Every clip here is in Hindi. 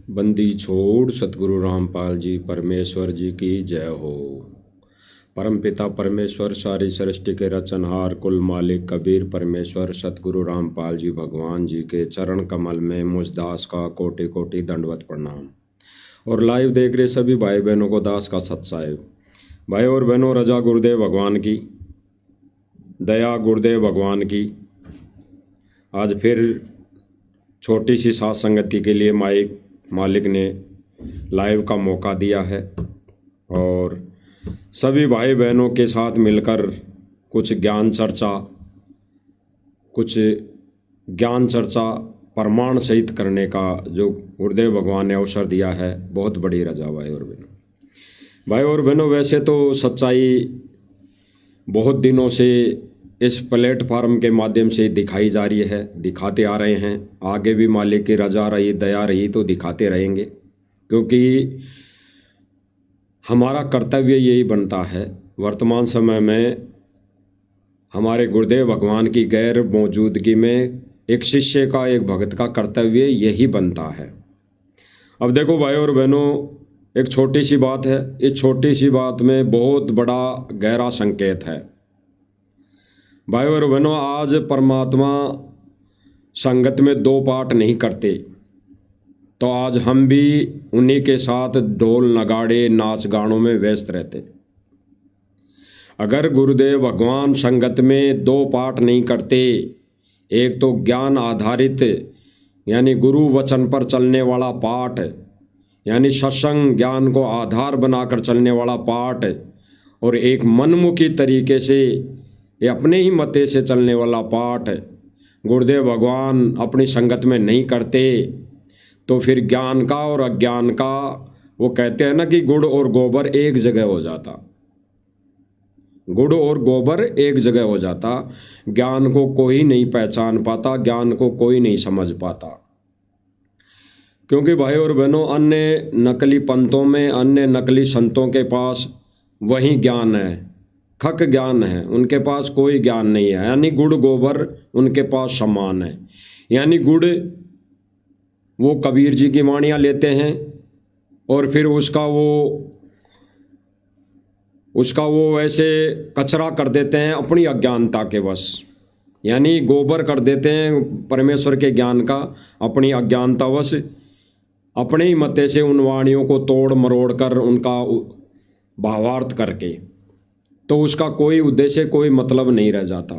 बंदी छोड़ सतगुरु रामपाल जी परमेश्वर जी की जय हो। परमपिता परमेश्वर सारी सृष्टि के रचनहार कुल मालिक कबीर परमेश्वर सतगुरु रामपाल जी भगवान जी के चरण कमल में मुझ दास का कोटि कोटि दंडवत प्रणाम। और लाइव देख रहे सभी भाई बहनों को दास का सत्साहिब। भाई और बहनों, रजा गुरुदेव भगवान की, दया गुरुदेव भगवान की। आज फिर छोटी सी साथ संगति के लिए मालिक ने लाइव का मौका दिया है और सभी भाई बहनों के साथ मिलकर कुछ ज्ञान चर्चा प्रमाण सहित करने का जो गुरुदेव भगवान ने अवसर दिया है, बहुत बड़ी रजा भाई और बहनों। वैसे तो सच्चाई बहुत दिनों से इस प्लेटफार्म के माध्यम से दिखाई जा रही है, दिखाते आ रहे हैं। आगे भी मालिक की रजा रही, दया रही तो दिखाते रहेंगे, क्योंकि हमारा कर्तव्य यही बनता है। वर्तमान समय में हमारे गुरुदेव भगवान की गैर मौजूदगी में एक शिष्य का, एक भक्त का कर्तव्य यही बनता है। अब देखो भाई और बहनों, एक छोटी सी बात है, इस छोटी सी बात में बहुत बड़ा गहरा संकेत है। भाई और बहनों, आज परमात्मा संगत में दो पाठ नहीं करते, तो आज हम भी उन्हीं के साथ ढोल नगाड़े नाच गानों में व्यस्त रहते। अगर गुरुदेव भगवान संगत में दो पाठ नहीं करते, एक तो ज्ञान आधारित यानी गुरु वचन पर चलने वाला पाठ, यानी सत्संग ज्ञान को आधार बनाकर चलने वाला पाठ, और एक मनमुखी तरीके से ये अपने ही मते से चलने वाला पाठ गुरुदेव भगवान अपनी संगत में नहीं करते, तो फिर ज्ञान का और अज्ञान का, वो कहते हैं ना कि गुड़ और गोबर एक जगह हो जाता, गुड़ और गोबर एक जगह हो जाता। ज्ञान को कोई नहीं पहचान पाता, ज्ञान को कोई नहीं समझ पाता, क्योंकि भाई और बहनों, अन्य नकली पंथों में, अन्य नकली संतों के पास वही ज्ञान है, खक ज्ञान है, उनके पास कोई ज्ञान नहीं है। यानी गुड़ गोबर उनके पास समान है। यानी गुड़ वो कबीर जी की वाणियाँ लेते हैं और फिर उसका वो ऐसे कचरा कर देते हैं अपनी अज्ञानता के वश, यानी गोबर कर देते हैं परमेश्वर के ज्ञान का अपनी अज्ञानता वश, अपने ही मते से उन वाणियों को तोड़ मरोड़ कर उनका भावार्थ करके, तो उसका कोई उद्देश्य, कोई मतलब नहीं रह जाता।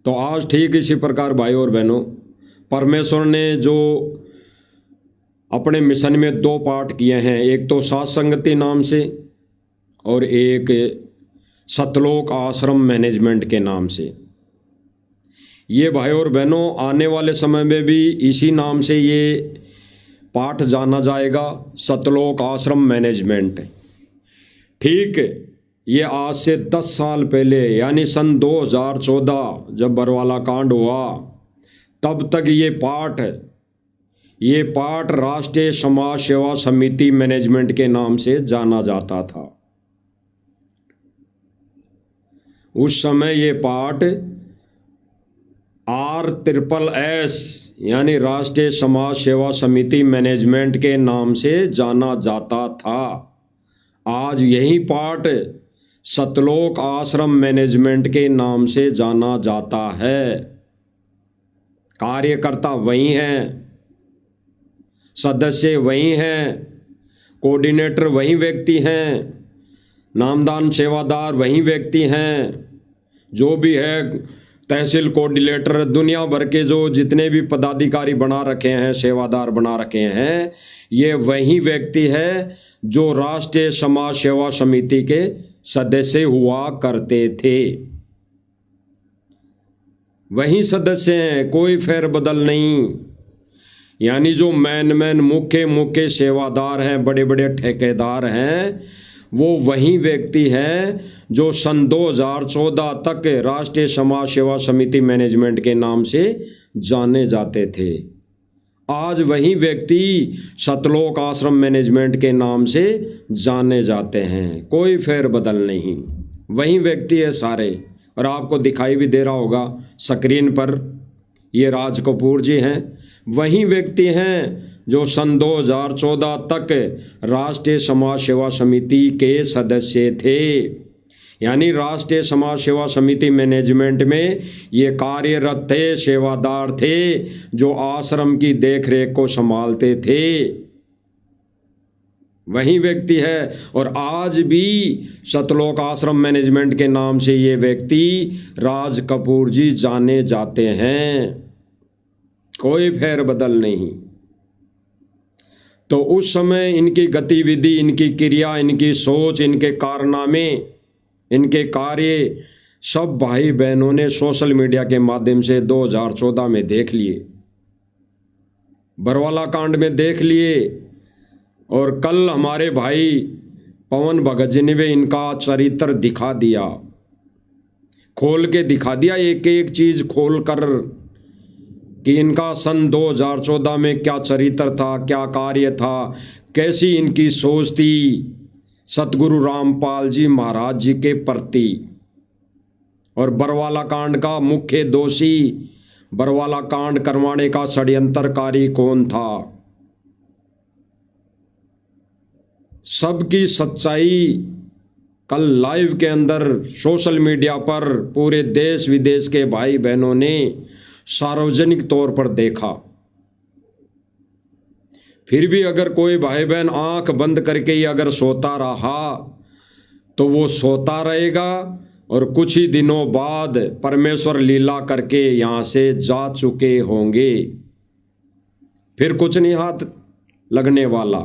तो आज ठीक इसी प्रकार भाई और बहनों, परमेश्वर ने जो अपने मिशन में दो पाठ किए हैं, एक तो साथ संगति नाम से और एक सतलोक आश्रम मैनेजमेंट के नाम से। ये भाई और बहनों आने वाले समय में भी इसी नाम से ये पाठ जाना जाएगा, सतलोक आश्रम मैनेजमेंट। ठीक ये आज से 10 साल पहले यानी सन 2014 जब बरवाला कांड हुआ, तब तक ये पाठ राष्ट्रीय समाज सेवा समिति मैनेजमेंट के नाम से जाना जाता था। उस समय ये पाठ RSSS यानी राष्ट्रीय समाज सेवा समिति मैनेजमेंट के नाम से जाना जाता था। आज यही पाठ सतलोक आश्रम मैनेजमेंट के नाम से जाना जाता है। कार्यकर्ता वही हैं, सदस्य वही हैं, कोऑर्डिनेटर वही व्यक्ति हैं, नामदान सेवादार वही व्यक्ति हैं, जो भी है तहसील कोऑर्डिनेटर, दुनिया भर के जो जितने भी पदाधिकारी बना रखे हैं, सेवादार बना रखे हैं, ये वही व्यक्ति है जो राष्ट्रीय समाज सेवा समिति के सदस्य हुआ करते थे। वही सदस्य हैं, कोई फेरबदल नहीं। यानी जो मेन मुख्य सेवादार हैं, बड़े बड़े ठेकेदार हैं, वो वही व्यक्ति हैं जो सन 2014 तक राष्ट्रीय समाज सेवा समिति मैनेजमेंट के नाम से जाने जाते थे। आज वही व्यक्ति सतलोक आश्रम मैनेजमेंट के नाम से जाने जाते हैं, कोई फेरबदल नहीं, वही व्यक्ति है सारे। और आपको दिखाई भी दे रहा होगा स्क्रीन पर ये राज कपूर जी हैं। वही व्यक्ति हैं जो सन 2014 तक राष्ट्रीय समाज सेवा समिति के सदस्य थे। यानी राष्ट्रीय समाज सेवा समिति मैनेजमेंट में ये कार्यरत थे, सेवादार थे, जो आश्रम की देखरेख को संभालते थे। वही व्यक्ति है। और आज भी सतलोक आश्रम मैनेजमेंट के नाम से ये व्यक्ति राज कपूर जी जाने जाते हैं, कोई फेरबदल नहीं। तो उस समय इनकी गतिविधि, इनकी क्रिया, इनकी सोच, इनके कारनामे, इनके कार्य सब भाई बहनों ने सोशल मीडिया के माध्यम से 2014 में देख लिए, बरवाला कांड में देख लिए। और कल हमारे भाई पवन भगत जी ने भी इनका चरित्र दिखा दिया, खोल के दिखा दिया, एक एक चीज खोल कर, कि इनका सन 2014 में क्या चरित्र था, क्या कार्य था, कैसी इनकी सोच थी सतगुरु रामपाल जी महाराज जी के प्रति। और बरवाला कांड का मुख्य दोषी, बरवाला कांड करवाने का षड्यंत्रकारी कौन था, सबकी सच्चाई कल लाइव के अंदर सोशल मीडिया पर पूरे देश विदेश के भाई बहनों ने सार्वजनिक तौर पर देखा। फिर भी अगर कोई भाई बहन आंख बंद करके ही अगर सोता रहा तो वो सोता रहेगा, और कुछ ही दिनों बाद परमेश्वर लीला करके यहां से जा चुके होंगे, फिर कुछ नहीं हाथ लगने वाला।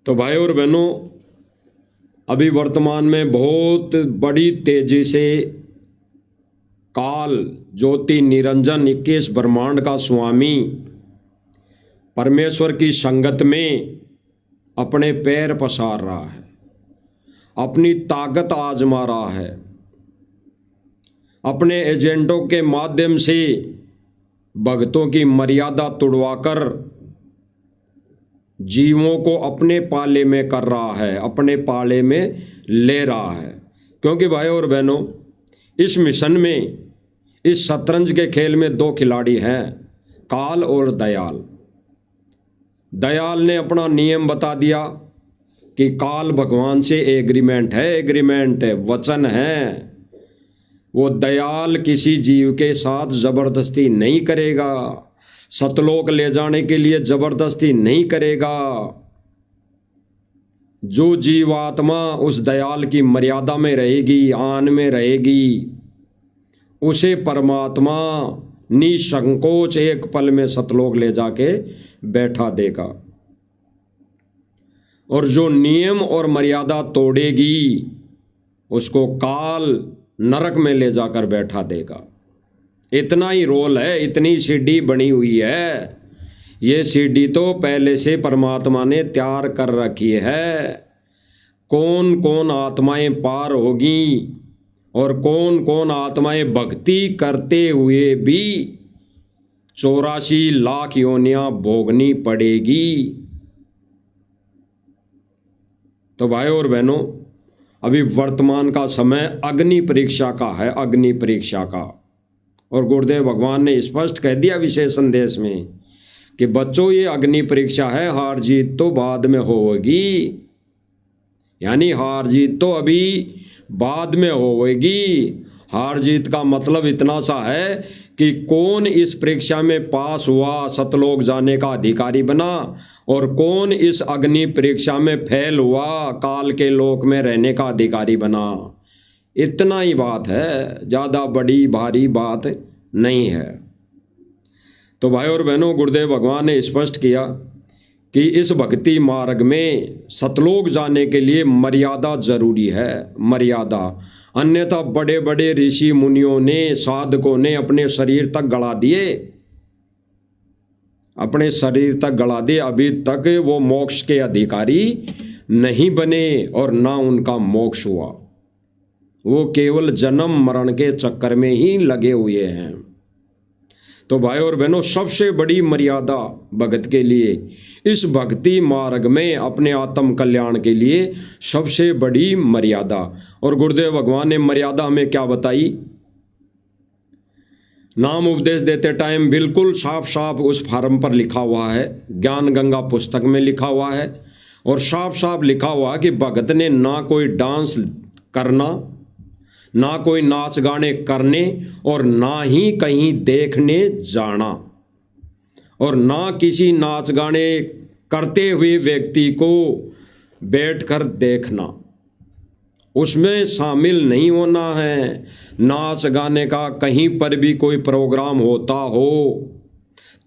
तो भाई और बहनों, अभी वर्तमान में बहुत बड़ी तेजी से काल ज्योति निरंजन 21 ब्रह्मांड का स्वामी परमेश्वर की संगत में अपने पैर पसार रहा है, अपनी ताकत आजमा रहा है, अपने एजेंटों के माध्यम से भक्तों की मर्यादा तुड़वाकर जीवों को अपने पाले में कर रहा है, अपने पाले में ले रहा है। क्योंकि भाई और बहनों, इस मिशन में, इस शतरंज के खेल में दो खिलाड़ी हैं, काल और दयाल। दयाल ने अपना नियम बता दिया कि काल भगवान से एग्रीमेंट है, वचन है। वो दयाल किसी जीव के साथ जबरदस्ती नहीं करेगा, सतलोक ले जाने के लिए जबरदस्ती नहीं करेगा। जो जीवात्मा उस दयाल की मर्यादा में रहेगी, आन में रहेगी, उसे परमात्मा निसंकोच एक पल में सतलोक ले जाके बैठा देगा। और जो नियम और मर्यादा तोड़ेगी उसको काल नरक में ले जाकर बैठा देगा। इतना ही रोल है, इतनी सीढ़ी बनी हुई है। ये सीढ़ी तो पहले से परमात्मा ने तैयार कर रखी है। कौन कौन आत्माएं पार होगी और कौन कौन आत्माएं भक्ति करते हुए भी 84 लाख योनियां भोगनी पड़ेगी। तो भाई और बहनों, अभी वर्तमान का समय अग्नि परीक्षा का है, अग्नि परीक्षा का। और गुरुदेव भगवान ने स्पष्ट कह दिया विशेष संदेश में कि बच्चों, ये अग्नि परीक्षा है, हार जीत तो बाद में होगी। यानी हार जीत तो अभी बाद में होगी। हार जीत का मतलब इतना सा है कि कौन इस परीक्षा में पास हुआ, सतलोक जाने का अधिकारी बना, और कौन इस अग्नि परीक्षा में फेल हुआ, काल के लोक में रहने का अधिकारी बना। इतना ही बात है, ज़्यादा बड़ी भारी बात नहीं है। तो भाई और बहनों, गुरुदेव भगवान ने स्पष्ट किया कि इस भक्ति मार्ग में सतलोक जाने के लिए मर्यादा जरूरी है, मर्यादा। अन्यथा बड़े बड़े ऋषि मुनियों ने, साधकों ने अपने शरीर तक गड़ा दिए, अपने शरीर तक गड़ा दिए। अभी तक वो मोक्ष के अधिकारी नहीं बने और ना उनका मोक्ष हुआ। वो केवल जन्म मरण के चक्कर में ही लगे हुए हैं। तो भाई और बहनों, सबसे बड़ी मर्यादा भगत के लिए, इस भक्ति मार्ग में अपने आत्म कल्याण के लिए सबसे बड़ी मर्यादा। और गुरुदेव भगवान ने मर्यादा हमें क्या बताई नाम उपदेश देते टाइम बिल्कुल साफ साफ उस फार्म पर लिखा हुआ है, ज्ञान गंगा पुस्तक में लिखा हुआ है, और साफ साफ लिखा हुआ कि भगत ने ना कोई डांस करना, ना कोई नाच गाने करने, और ना ही कहीं देखने जाना, और ना किसी नाच गाने करते हुए व्यक्ति को बैठकर देखना, उसमें शामिल नहीं होना है। नाच गाने का कहीं पर भी कोई प्रोग्राम होता हो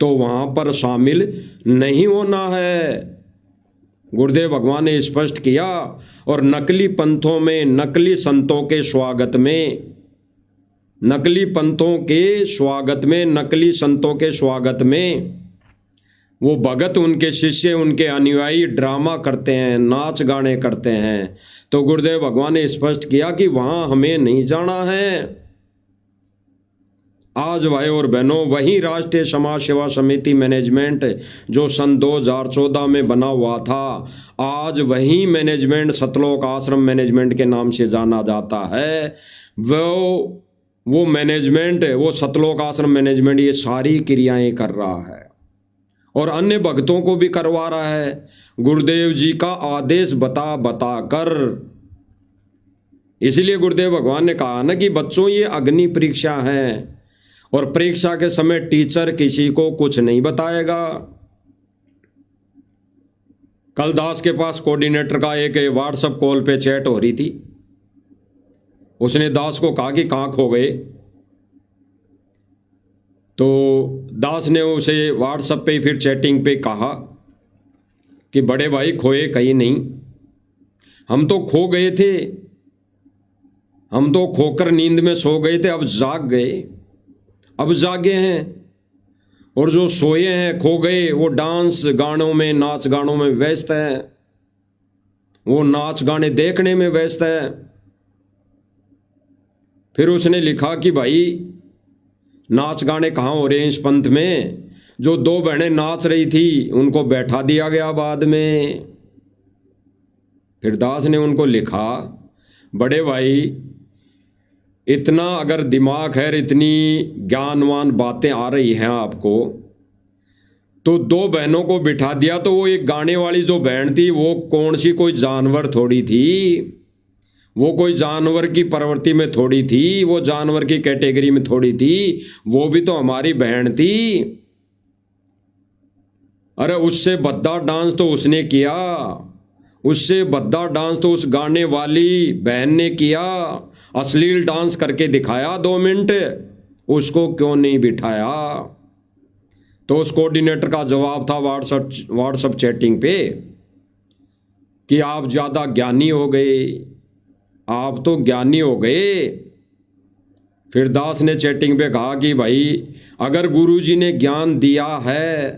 तो वहाँ पर शामिल नहीं होना है, गुरुदेव भगवान ने स्पष्ट किया। और नकली पंथों में, नकली संतों के स्वागत में, नकली पंथों के स्वागत में, नकली संतों के स्वागत में वो भगत, उनके शिष्य, उनके अनुयायी ड्रामा करते हैं, नाच गाने करते हैं। तो गुरुदेव भगवान ने स्पष्ट किया कि वहां हमें नहीं जाना है। आज भाई और बहनों, वही राष्ट्रीय समाज सेवा समिति मैनेजमेंट जो सन 2014 में बना हुआ था, आज वही मैनेजमेंट सतलोक आश्रम मैनेजमेंट के नाम से जाना जाता है। वो मैनेजमेंट, वो सतलोक आश्रम मैनेजमेंट ये सारी क्रियाएं कर रहा है और अन्य भक्तों को भी करवा रहा है, गुरुदेव जी का आदेश बता बता कर। इसलिए गुरुदेव भगवान ने कहा ना कि बच्चों ये अग्नि परीक्षा है, और परीक्षा के समय टीचर किसी को कुछ नहीं बताएगा। कल दास के पास कोऑर्डिनेटर का एक व्हाट्सएप कॉल पे चैट हो रही थी। उसने दास को कहा कि कहाँ खो गए, तो दास ने उसे व्हाट्सएप पे फिर चैटिंग पे कहा कि बड़े भाई खोए कहीं नहीं, हम तो खो गए थे, हम तो खोकर नींद में सो गए थे, अब जाग गए, अब जागे हैं। और जो सोए हैं, खो गए, वो डांस गानों में, नाच गानों में व्यस्त है, वो नाच गाने देखने में व्यस्त है। फिर उसने लिखा कि भाई नाच गाने कहाँ हो रहे हैं इस पंथ में, जो दो बहनें नाच रही थी उनको बैठा दिया गया बाद में। फिर दास ने उनको लिखा, बड़े भाई इतना अगर दिमाग है, इतनी ज्ञानवान बातें आ रही हैं आपको, तो दो बहनों को बिठा दिया तो वो एक गाने वाली जो बहन थी वो कौन सी कोई जानवर थोड़ी थी, वो कोई जानवर की प्रवृत्ति में थोड़ी थी, वो जानवर की कैटेगरी में थोड़ी थी, वो भी तो हमारी बहन थी। अरे उससे भद्दा डांस तो उसने किया, उससे भद्दा डांस तो उस गाने वाली बहन ने किया, अश्लील डांस करके दिखाया 2 मिनट, उसको क्यों नहीं बिठाया। तो उस कोऑर्डिनेटर का जवाब था व्हाट्सएप चैटिंग पे कि आप ज़्यादा ज्ञानी हो गए, आप तो ज्ञानी हो गए। फिर दास ने चैटिंग पे कहा कि भाई अगर गुरुजी ने ज्ञान दिया है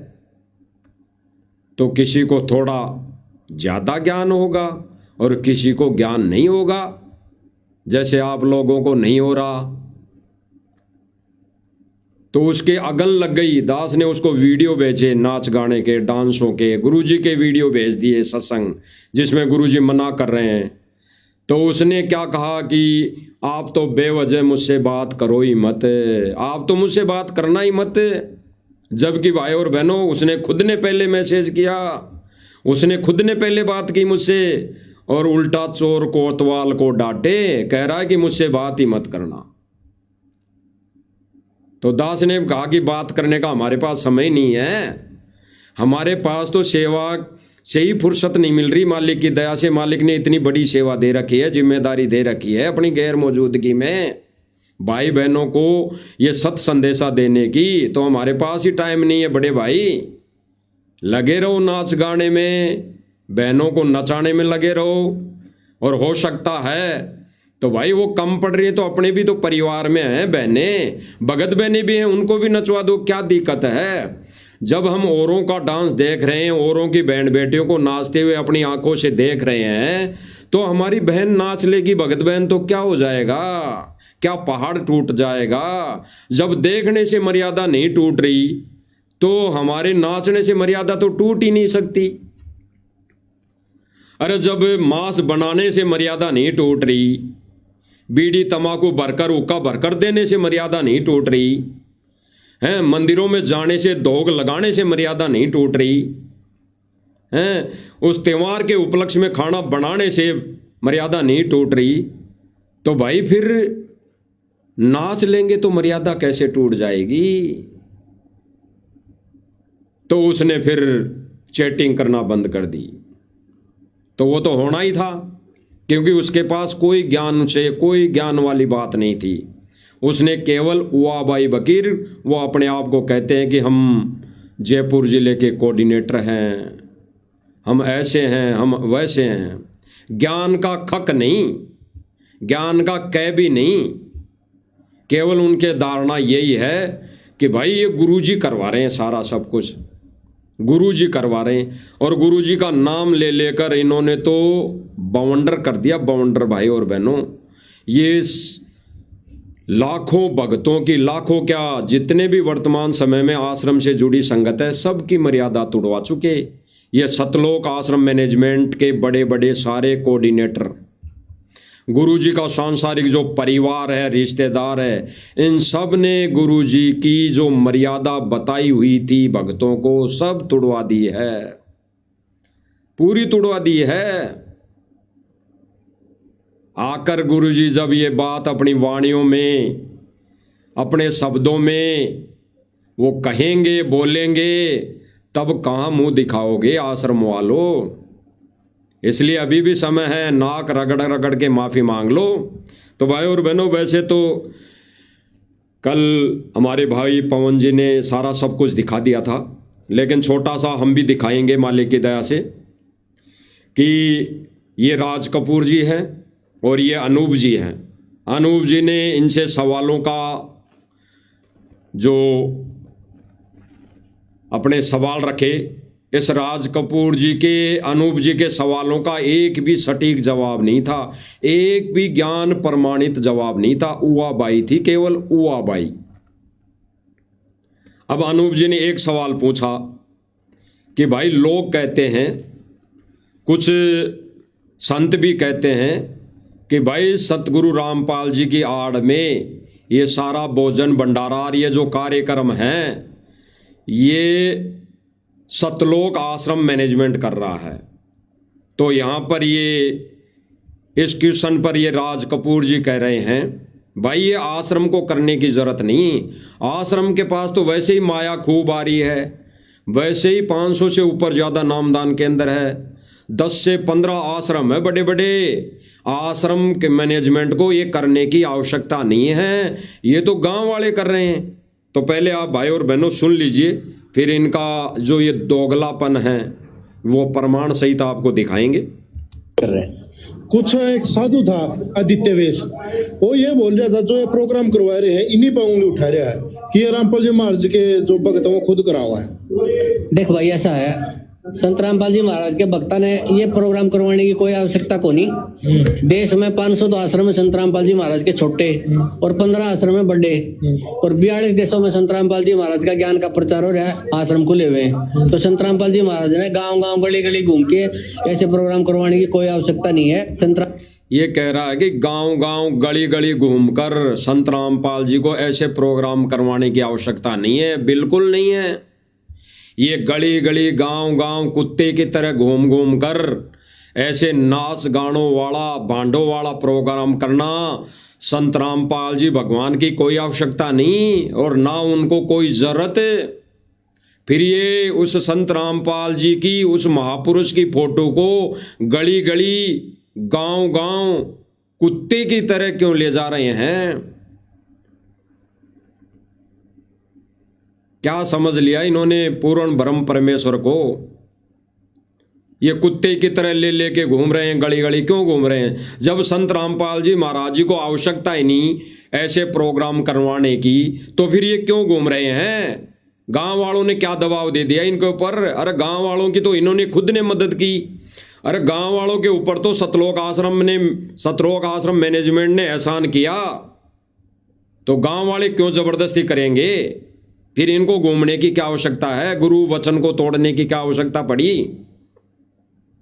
तो किसी को थोड़ा ज़्यादा ज्ञान होगा और किसी को ज्ञान नहीं होगा, जैसे आप लोगों को नहीं हो रहा। तो उसके अगल लग गई। दास ने उसको वीडियो भेजे नाच गाने के, डांसों के, गुरुजी के वीडियो भेज दिए सत्संग जिसमें गुरुजी मना कर रहे हैं। तो उसने क्या कहा कि आप तो बेवजह मुझसे बात करो ही मत, आप तो मुझसे बात करना ही मत। जबकि भाई और बहनों उसने खुद ने पहले मैसेज किया, उसने खुद ने पहले बात की मुझसे, और उल्टा चोर कोतवाल को डांटे, कह रहा है कि मुझसे बात ही मत करना। तो दास ने कहा कि बात करने का हमारे पास समय नहीं है, हमारे पास तो सेवा से ही फुर्सत नहीं मिल रही। मालिक की दया से मालिक ने इतनी बड़ी सेवा दे रखी है, जिम्मेदारी दे रखी है अपनी गैर मौजूदगी में भाई बहनों को ये सत संदेशा देने की, तो हमारे पास ही टाइम नहीं है। बड़े भाई लगे रहो नाच गाने में, बहनों को नचाने में लगे रहो, और हो सकता है तो भाई वो कम पड़ रही है तो अपने भी तो परिवार में हैं बहनें, भगत बहनें भी हैं, उनको भी नचवा दो, क्या दिक्कत है। जब हम औरों का डांस देख रहे हैं, औरों की बहन बेटियों को नाचते हुए अपनी आंखों से देख रहे हैं, तो हमारी बहन नाच लेगी भगत बहन तो क्या हो जाएगा, क्या पहाड़ टूट जाएगा। जब देखने से मर्यादा नहीं टूट रही तो हमारे नाचने से मर्यादा तो टूट ही नहीं सकती। अरे जब मांस बनाने से मर्यादा नहीं टूट रही, बीड़ी तंबाकू भरकर हुक्का भरकर देने से मर्यादा नहीं टूट रही, हैं। मंदिरों में जाने से, भोग लगाने से मर्यादा नहीं टूट रही हैं। उस त्योहार के उपलक्ष्य में खाना बनाने से मर्यादा नहीं टूट रही, तो भाई फिर नाच लेंगे तो मर्यादा कैसे टूट जाएगी। तो उसने फिर चैटिंग करना बंद कर दी। तो वो तो होना ही था, क्योंकि उसके पास कोई ज्ञान से कोई ज्ञान वाली बात नहीं थी। उसने केवल उआ बाई बकीर, वो अपने आप को कहते हैं कि हम जयपुर जिले के कोऑर्डिनेटर हैं, हम ऐसे हैं, हम वैसे हैं। ज्ञान का खक नहीं, ज्ञान का कै भी नहीं, केवल उनके धारणा यही है कि भाई ये गुरुजी करवा रहे हैं सारा सब कुछ, गुरुजी करवा रहे हैं। और गुरुजी का नाम ले लेकर इन्होंने तो बवंडर कर दिया, बवंडर भाई और बहनों। ये लाखों भक्तों की, लाखों क्या, जितने भी वर्तमान समय में आश्रम से जुड़ी संगत है, सबकी मर्यादा तोड़वा चुके। ये सतलोक आश्रम मैनेजमेंट के बड़े बड़े सारे कोऑर्डिनेटर, गुरुजी का सांसारिक जो परिवार है, रिश्तेदार है, इन सब ने गुरुजी की जो मर्यादा बताई हुई थी भक्तों को, सब तुड़वा दी है, पूरी तुड़वा दी है। आकर गुरुजी जब ये बात अपनी वाणियों में, अपने शब्दों में वो कहेंगे, बोलेंगे, तब कहाँ मुंह दिखाओगे आश्रम वालों। इसलिए अभी भी समय है, नाक रगड़ रगड़ के माफ़ी मांग लो। तो भाई और बहनों, वैसे तो कल हमारे भाई पवन जी ने सारा सब कुछ दिखा दिया था, लेकिन छोटा सा हम भी दिखाएंगे मालिक की दया से कि ये राज कपूर जी हैं और ये अनूप जी हैं। अनूप जी ने इनसे सवालों का जो अपने सवाल रखे, इस राज कपूर जी के, अनूप जी के सवालों का एक भी सटीक जवाब नहीं था, एक भी ज्ञान प्रमाणित जवाब नहीं था। उआ बाई थी, केवल उआ बाई। अब अनूप जी ने एक सवाल पूछा कि भाई लोग कहते हैं, कुछ संत भी कहते हैं कि भाई सतगुरु रामपाल जी की आड़ में ये सारा भोजन भंडारा, ये जो कार्यक्रम हैं, ये सतलोक आश्रम मैनेजमेंट कर रहा है। तो यहाँ पर ये इस क्वेश्चन पर ये राज कपूर जी कह रहे हैं, भाई ये आश्रम को करने की ज़रूरत नहीं, आश्रम के पास तो वैसे ही माया खूब आ रही है, वैसे ही 500 से ऊपर ज़्यादा नामदान के अंदर है, 10 से 15 आश्रम है बड़े बड़े। आश्रम के मैनेजमेंट को ये करने की आवश्यकता नहीं है, ये तो गांव वाले कर रहे हैं। तो पहले आप भाई और बहनों सुन लीजिए, फिर इनका जो ये दोगलापन है वो प्रमाण सहित आपको दिखाएंगे। कर रहे हैं। कुछ एक साधु था आदित्य वेश, वो ये बोल रहा था जो ये प्रोग्राम करवा रहे हैं इन्हीं पर उंगली उठा रहा है कि ये रामपाल जी महाराज के जो भक्त हैं वो खुद करा हुआ है। देख भाई, ऐसा है, संत रामपाल जी महाराज के भक्ता ने ये प्रोग्राम करवाने की कोई आवश्यकता को नहीं। देश में 502 आश्रम है संत रामपाल जी महाराज के छोटे और 15 आश्रम है बड़े, और 42 देशों में संत रामपाल जी महाराज का ज्ञान का प्रचार हो रहा है, आश्रम खुले हुए हैं। तो संत रामपाल जी महाराज ने गांव गांव गली गली घूम के ऐसे प्रोग्राम करवाने की कोई आवश्यकता नहीं है। ये कह रहा है कि गांव गांव गली गली घूमकर संत रामपाल जी को ऐसे प्रोग्राम करवाने की आवश्यकता नहीं है, बिल्कुल नहीं है। ये गली गली गांव गांव कुत्ते की तरह घूम घूम कर ऐसे नाच गानों वाला, भांडों वाला प्रोग्राम करना संत रामपाल जी भगवान की कोई आवश्यकता नहीं, और ना उनको कोई जरूरत। फिर ये उस संत रामपाल जी की, उस महापुरुष की फोटो को गली गली गांव गांव कुत्ते की तरह क्यों ले जा रहे हैं? क्या समझ लिया इन्होंने पूर्ण ब्रह्म परमेश्वर को? ये कुत्ते की तरह ले लेके घूम रहे हैं गली गली। क्यों घूम रहे हैं? जब संत रामपाल जी महाराज जी को आवश्यकता ही नहीं ऐसे प्रोग्राम करवाने की, तो फिर ये क्यों घूम रहे हैं? गांव वालों ने क्या दबाव दे दिया इनके ऊपर? अरे गांव वालों की तो इन्होंने खुद ने मदद की। अरे गांव वालों के ऊपर तो सतलोक आश्रम मैनेजमेंट ने एहसान किया, तो गांव वाले क्यों जबरदस्ती करेंगे? फिर इनको घूमने की क्या आवश्यकता है? गुरु वचन को तोड़ने की क्या आवश्यकता पड़ी?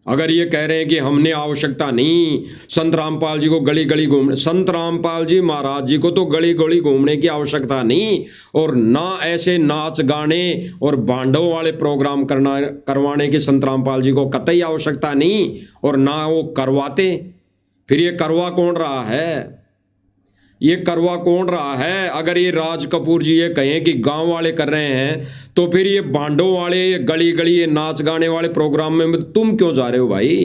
अगर ये कह रहे हैं कि हमने आवश्यकता नहीं संत रामपाल जी को गली गली घूमने, संत रामपाल जी महाराज जी को तो गली गली घूमने की आवश्यकता नहीं, और ना ऐसे नाच गाने और बांडों वाले प्रोग्राम करवाने की संत रामपाल जी को कतई आवश्यकता नहीं, और ना वो करवाते। फिर ये करवा कौन रहा है? ये करवा कौन रहा है? अगर ये राज कपूर जी ये कहें कि गांव वाले कर रहे हैं, तो फिर ये बांडों वाले, ये गली गली, ये नाच गाने वाले प्रोग्राम में तुम क्यों जा रहे हो भाई?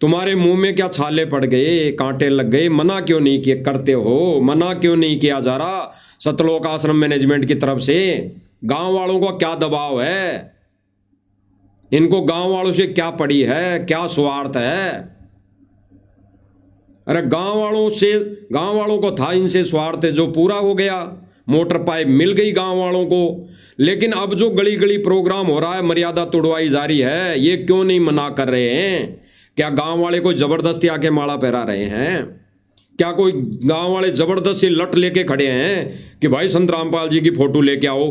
तुम्हारे मुंह में क्या छाले पड़ गए, कांटे लग गए? मना क्यों नहीं किए करते हो? मना क्यों नहीं किया जा रहा सतलोक आश्रम मैनेजमेंट की तरफ से? गांव वालों को क्या दबाव है? इनको गांव वालों से क्या पड़ी है? क्या स्वार्थ है? अरे गांव वालों को था इनसे स्वार्थ, जो पूरा हो गया। मोटर पाइप मिल गई गांव वालों को, लेकिन अब जो गली गली प्रोग्राम हो रहा है, मर्यादा तोड़वाई जारी है, ये क्यों नहीं मना कर रहे हैं? क्या गांव वाले कोई जबरदस्ती आके माला पहरा रहे हैं? क्या कोई गांव वाले जबरदस्ती लट लेके खड़े हैं कि भाई संत रामपाल जी की फोटो लेके आओ?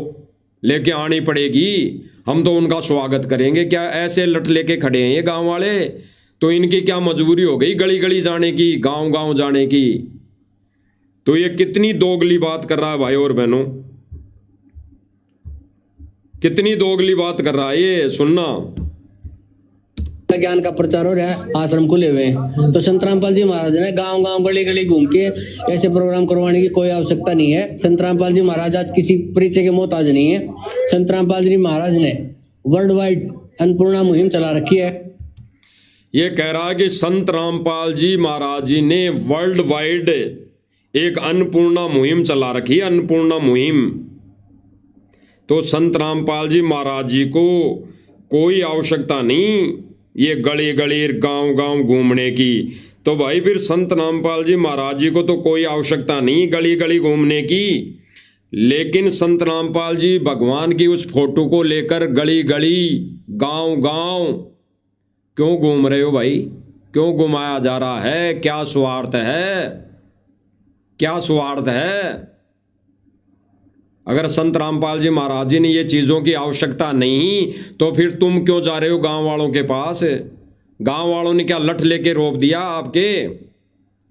लेके आनी पड़ेगी, हम तो उनका स्वागत करेंगे। क्या ऐसे लट लेके खड़े हैं ये गांव वाले? तो इनकी क्या मजबूरी हो गई गली गली जाने की, गांव गांव जाने की? तो ये कितनी दोगली बात कर रहा है भाई और बहनों, कितनी दोगली बात कर रहा है ये, सुनना। ज्ञान का प्रचार हो रहा है, आश्रम खुले हुए हैं, तो संत रामपाल जी महाराज ने गांव गांव गली गली घूम के ऐसे प्रोग्राम करवाने की कोई आवश्यकता नहीं है। संत रामपाल जी महाराज आज किसी परिचय के मोहताज नहीं है। संत रामपाल जी महाराज ने वर्ल्ड वाइड अन्नपूर्णा मुहिम चला रखी है। ये कह रहा है कि संत रामपाल जी महाराज जी ने वर्ल्ड वाइड एक अन्नपूर्णा मुहिम चला रखी है, अन्नपूर्णा मुहिम। तो संत रामपाल जी महाराज जी को कोई आवश्यकता नहीं ये गली गली गांव गांव घूमने की। तो भाई फिर संत रामपाल जी महाराज जी को तो कोई आवश्यकता नहीं गली गली घूमने की, लेकिन संत रामपाल जी भगवान की उस फोटो को लेकर गली गली गांव गांव क्यों घूम रहे हो भाई? क्यों घुमाया जा रहा है? क्या स्वार्थ है? क्या स्वार्थ है? अगर संत रामपाल जी महाराज जी ने ये चीजों की आवश्यकता नहीं, तो फिर तुम क्यों जा रहे हो गांव वालों के पास? गांव वालों ने क्या लठ लेके रोक दिया आपके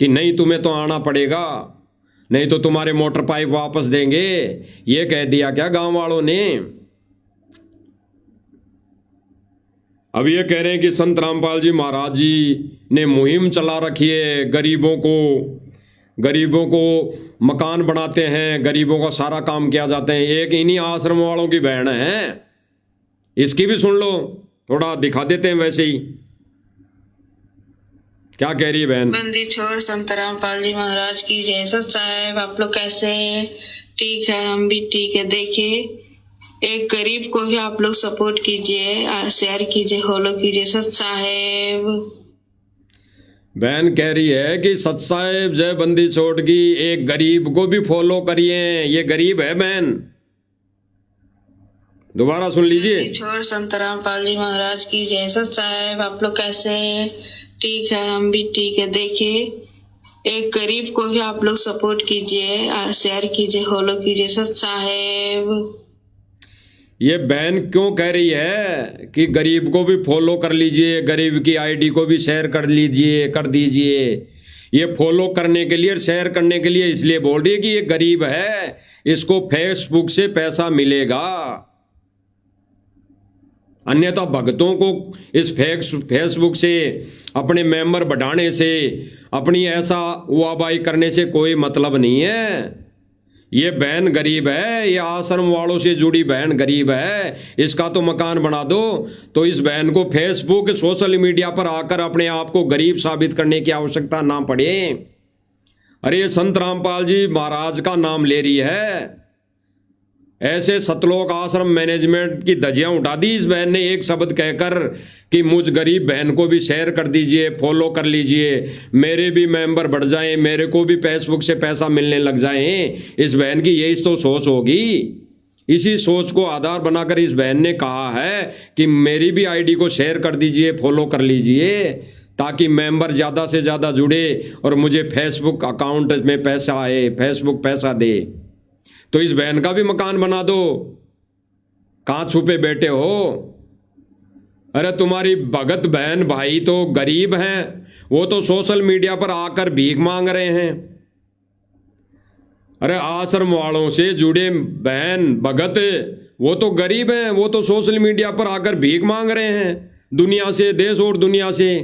कि नहीं तुम्हें तो आना पड़ेगा, नहीं तो तुम्हारे मोटर पाइप वापस देंगे? ये कह दिया क्या गांव वालों ने? अब ये कह रहे हैं कि संत रामपाल जी महाराज जी ने मुहिम चला रखी है, गरीबों को मकान बनाते हैं, गरीबों का सारा काम किया जाते हैं। एक इन्हीं आश्रम वालों की बहन है, इसकी भी सुन लो, थोड़ा दिखा देते हैं वैसे ही। क्या कह रही है बहन? बंदी छोड़ संत रामपाल जी महाराज की जय। सच साहब आप लोग कैसे हैं? ठीक है, हम भी ठीक है। देखिए एक गरीब को भी आप लोग सपोर्ट कीजिए, शेयर कीजिए, फॉलो कीजिए। सच साहेब बहन कह रही है कि सत साहेब जय बंदी छोड़ की, एक गरीब को भी फॉलो करिए। ये गरीब है बहन, दोबारा सुन लीजिए। छोड़ संत रामपाल जी महाराज की जय। सच साहेब आप लोग कैसे हैं? ठीक है, हम भी ठीक है। देखिए एक गरीब को भी आप लोग सपोर्ट कीजिए, शेयर कीजिए, फॉलो कीजिए। सच साहेब ये बहन क्यों कह रही है कि गरीब को भी फॉलो कर लीजिए, गरीब की आईडी को भी शेयर कर लीजिए, कर दीजिए? ये फॉलो करने के लिए और शेयर करने के लिए इसलिए बोल रही है कि ये गरीब है, इसको फेसबुक से पैसा मिलेगा। अन्यथा भक्तों को इस फेसबुक से, अपने मेंबर बढ़ाने से, अपनी ऐसा वाहवाही करने से कोई मतलब नहीं है। ये बहन गरीब है, ये आश्रम वालों से जुड़ी बहन गरीब है, इसका तो मकान बना दो। तो इस बहन को फेसबुक, सोशल मीडिया पर आकर अपने आप को गरीब साबित करने की आवश्यकता ना पड़े। अरे ये संत रामपाल जी महाराज का नाम ले रही है, ऐसे सतलोक आश्रम मैनेजमेंट की धज्जियां उठा दी इस बहन ने एक शब्द कहकर कि मुझ गरीब बहन को भी शेयर कर दीजिए, फॉलो कर लीजिए, मेरे भी मेंबर बढ़ जाएं, मेरे को भी फेसबुक से पैसा मिलने लग जाएं। इस बहन की यही तो सोच होगी। इसी सोच को आधार बनाकर इस बहन ने कहा है कि मेरी भी आईडी को शेयर कर दीजिए, फॉलो कर लीजिए, ताकि मेंबर ज़्यादा से ज़्यादा जुड़े और मुझे फेसबुक अकाउंट में पैसा आए, फेसबुक पैसा दे। तो इस बहन का भी मकान बना दो, कहाँ छुपे बैठे हो? अरे तुम्हारी भगत बहन भाई तो गरीब हैं, वो तो सोशल मीडिया पर आकर भीख मांग रहे हैं। अरे आश्रम वालों से जुड़े बहन भगत वो तो गरीब हैं, वो तो सोशल मीडिया पर आकर भीख मांग रहे हैं दुनिया से, देश और दुनिया से।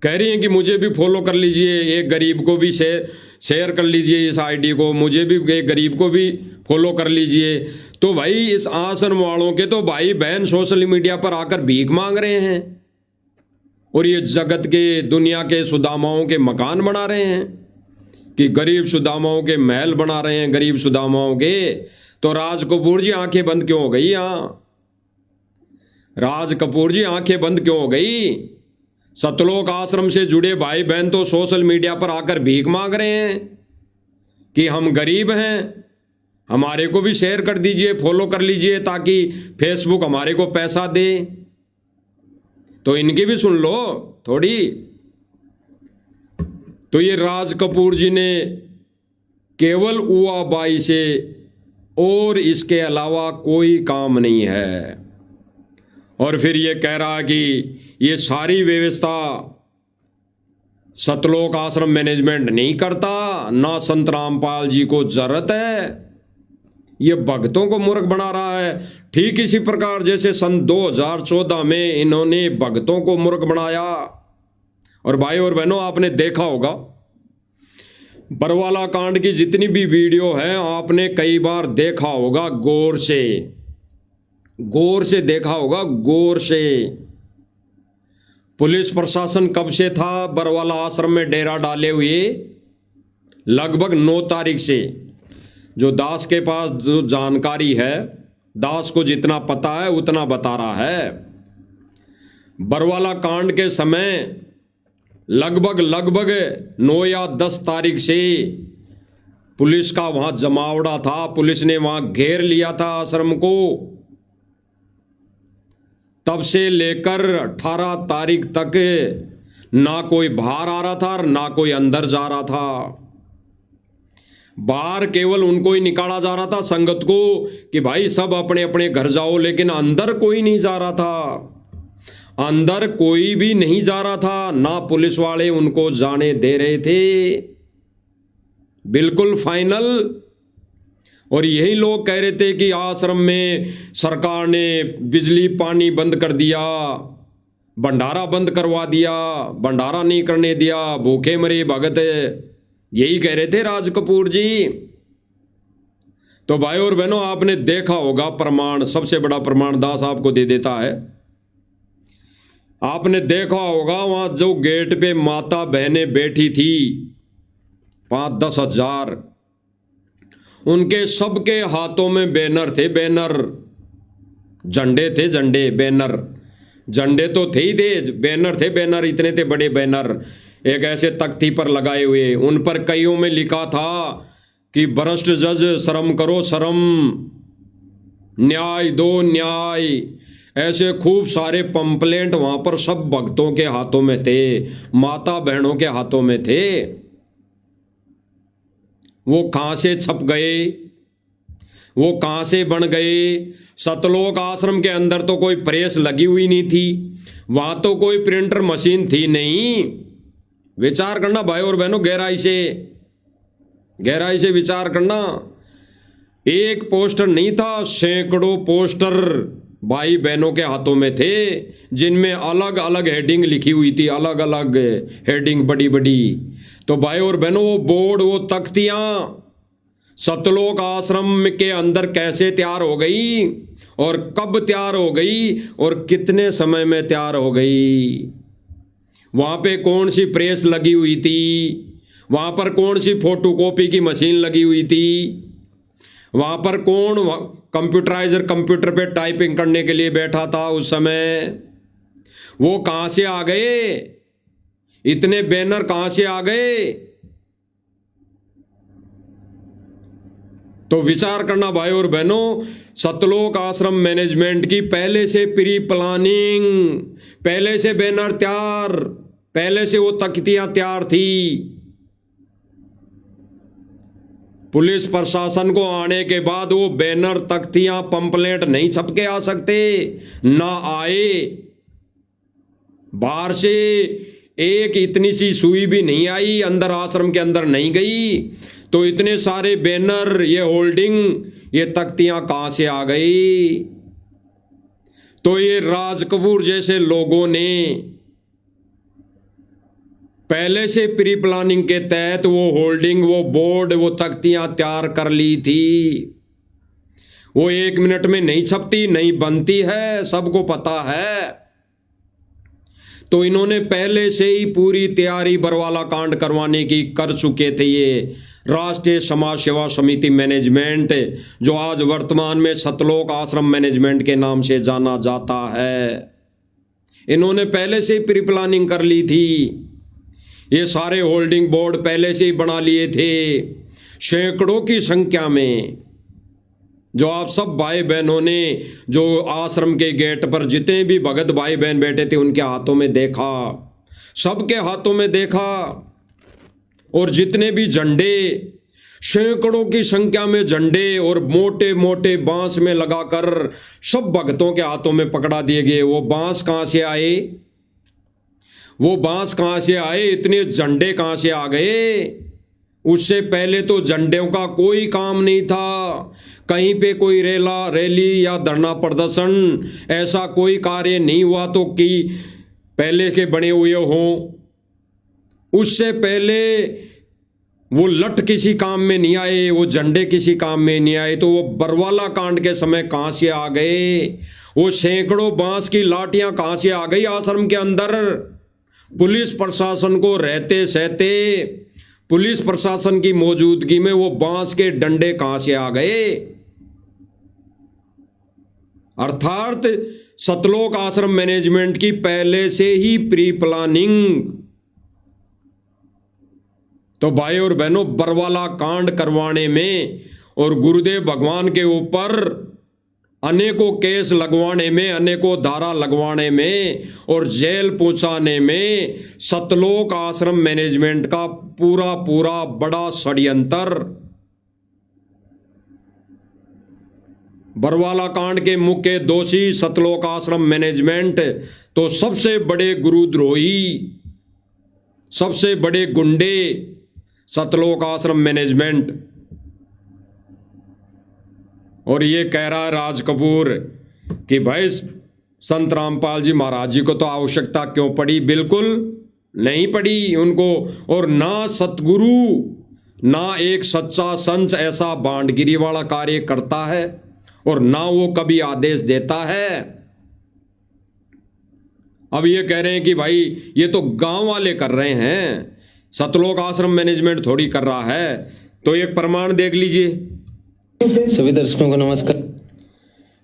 कह रही हैं कि मुझे भी फॉलो कर लीजिए, एक गरीब को भी शेयर कर लीजिए इस आईडी को, मुझे भी एक गरीब को भी फॉलो कर लीजिए। तो भाई इस आश्रम वालों के तो भाई बहन सोशल मीडिया पर आकर भीख मांग रहे हैं और ये जगत के दुनिया के सुदामाओं के मकान बना रहे हैं कि गरीब सुदामाओं के महल बना रहे हैं, गरीब सुदामाओं के। तो राज कपूर जी आंखें बंद क्यों हो गई? यहाँ राज कपूर जी आंखें बंद क्यों हो गई? सतलोक आश्रम से जुड़े भाई बहन तो सोशल मीडिया पर आकर भीख मांग रहे हैं कि हम गरीब हैं, हमारे को भी शेयर कर दीजिए, फॉलो कर लीजिए ताकि फेसबुक हमारे को पैसा दे। तो इनकी भी सुन लो थोड़ी। तो ये राज कपूर जी ने केवल उआबाई से और इसके अलावा कोई काम नहीं है। और फिर ये कह रहा कि ये सारी व्यवस्था सतलोक आश्रम मैनेजमेंट नहीं करता, ना संत रामपाल जी को जरूरत है, ये भक्तों को मूर्ख बना रहा है। ठीक इसी प्रकार जैसे सन 2014 में इन्होंने भक्तों को मूर्ख बनाया। और भाई और बहनों आपने देखा होगा बरवाला कांड की जितनी भी वीडियो है आपने कई बार देखा होगा, गौर से देखा होगा, गौर से। पुलिस प्रशासन कब से था बरवाला आश्रम में डेरा डाले हुए? लगभग 9 तारीख से। जो दास के पास जो जानकारी है, दास को जितना पता है उतना बता रहा है। बरवाला कांड के समय लगभग 9 या 10 तारीख से पुलिस का वहां जमावड़ा था, पुलिस ने वहां घेर लिया था आश्रम को। तब से लेकर 18 तारीख तक ना कोई बाहर आ रहा था और ना कोई अंदर जा रहा था। बाहर केवल उनको ही निकाला जा रहा था, संगत को, कि भाई सब अपने अपने घर जाओ, लेकिन अंदर कोई नहीं जा रहा था। अंदर कोई भी नहीं जा रहा था, ना पुलिस वाले उनको जाने दे रहे थे, बिल्कुल फाइनल। और यही लोग कह रहे थे कि आश्रम में सरकार ने बिजली पानी बंद कर दिया, भंडारा बंद करवा दिया, भंडारा नहीं करने दिया, भूखे मरे भगत, यही कह रहे थे राज कपूर जी। तो भाई और बहनों आपने देखा होगा प्रमाण, सबसे बड़ा प्रमाण दास आपको दे देता है। आपने देखा होगा वहां जो गेट पे माता बहनें बैठी थी 5-10 हजार, उनके सबके हाथों में बैनर थे, बैनर, झंडे थे, झंडे, बैनर, झंडे तो थे ही थे, बैनर थे, बैनर इतने थे बड़े बैनर, एक ऐसे तख्ती पर लगाए हुए। उन पर कईयों में लिखा था कि भ्रष्ट जज शर्म करो शर्म, न्याय दो न्याय। ऐसे खूब सारे पंपलेंट वहां पर सब भक्तों के हाथों में थे, माता बहनों के हाथों में थे। वो कहां से छप गए, वो कहां से बन गए? सतलोक आश्रम के अंदर तो कोई प्रेस लगी हुई नहीं थी, वहां तो कोई प्रिंटर मशीन थी नहीं। विचार करना भाई और बहनों, गहराई से विचार करना। एक पोस्टर नहीं था, सैकड़ों पोस्टर भाई बहनों के हाथों में थे, जिनमें अलग अलग हेडिंग लिखी हुई थी, अलग अलग हेडिंग बड़ी बड़ी। तो भाई और बहनों वो बोर्ड, वो तख्तियां सतलोक आश्रम के अंदर कैसे तैयार हो गई और कब तैयार हो गई और कितने समय में तैयार हो गई? वहां पे कौन सी प्रेस लगी हुई थी? वहां पर कौन सी फोटोकॉपी की मशीन लगी हुई थी? वहां पर कौन कंप्यूटराइजर कंप्यूटर पे टाइपिंग करने के लिए बैठा था उस समय? वो कहां से आ गए? इतने बैनर कहां से आ गए? तो विचार करना भाई और बहनों, सतलोक आश्रम मैनेजमेंट की पहले से प्री प्लानिंग, पहले से बैनर तैयार, पहले से वो तख्तियां तैयार थी। पुलिस प्रशासन को आने के बाद वो बैनर, तख्तियां, पंपलेट नहीं छप के आ सकते, ना आए। बाहर से एक इतनी सी सुई भी नहीं आई, अंदर आश्रम के अंदर नहीं गई, तो इतने सारे बैनर, ये होल्डिंग, ये तख्तियां कहां से आ गई? तो ये राज कपूर जैसे लोगों ने पहले से प्री प्लानिंग के तहत वो होल्डिंग, वो बोर्ड, वो तख्तियां तैयार कर ली थी। वो 1 मिनट में नहीं छपती, नहीं बनती है, सबको पता है। तो इन्होंने पहले से ही पूरी तैयारी बरवाला कांड करवाने की कर चुके थे। ये राष्ट्रीय समाज सेवा समिति मैनेजमेंट, जो आज वर्तमान में सतलोक आश्रम मैनेजमेंट के नाम से जाना जाता है, इन्होंने पहले से ही प्री प्लानिंग कर ली थी। ये सारे होल्डिंग बोर्ड पहले से ही बना लिए थे, सैकड़ों की संख्या में। जो आप सब भाई बहनों ने जो आश्रम के गेट पर जितने भी भगत भाई बहन बैठे थे उनके हाथों में देखा, सबके हाथों में देखा। और जितने भी झंडे, सैकड़ों की संख्या में झंडे और मोटे मोटे बांस में लगाकर सब भगतों के हाथों में पकड़ा दिए गए। वो बांस कहां से आए? वो बांस कहां से आए? इतने झंडे कहां से आ गए? उससे पहले तो झंडों का कोई काम नहीं था। कहीं पे कोई रैली या धरना प्रदर्शन, ऐसा कोई कार्य नहीं हुआ तो कि पहले के बने हुए हों। उससे पहले वो लठ किसी काम में नहीं आए, वो झंडे किसी काम में नहीं आए। तो वो बरवाला कांड के समय कहां से आ गए? वो सैकड़ों बांस की लाठियां कहां से आ गई आश्रम के अंदर? पुलिस प्रशासन को रहते सहते, पुलिस प्रशासन की मौजूदगी में वो बांस के डंडे कहां से आ गए? अर्थात सतलोक आश्रम मैनेजमेंट की पहले से ही प्री प्लानिंग। तो भाई और बहनों, बरवाला कांड करवाने में और गुरुदेव भगवान के ऊपर अनेकों केस लगवाने में, अनेकों धारा लगवाने में और जेल पहुंचाने में सतलोक आश्रम मैनेजमेंट का पूरा पूरा बड़ा षड्यंत्र। बरवाला कांड के मुख्य दोषी सतलोक आश्रम मैनेजमेंट, तो सबसे बड़े गुरुद्रोही, सबसे बड़े गुंडे सतलोक आश्रम मैनेजमेंट। और ये कह रहा है राज कपूर कि भाई संत रामपाल जी महाराज जी को तो आवश्यकता क्यों पड़ी? बिल्कुल नहीं पड़ी उनको। और ना सतगुरु, ना एक सच्चा संत ऐसा बांटगिरी वाला कार्य करता है, और ना वो कभी आदेश देता है। अब ये कह रहे हैं कि भाई ये तो गांव वाले कर रहे हैं, सतलोक आश्रम मैनेजमेंट थोड़ी कर रहा है। तो एक प्रमाण देख लीजिए। सभी दर्शकों को नमस्कार।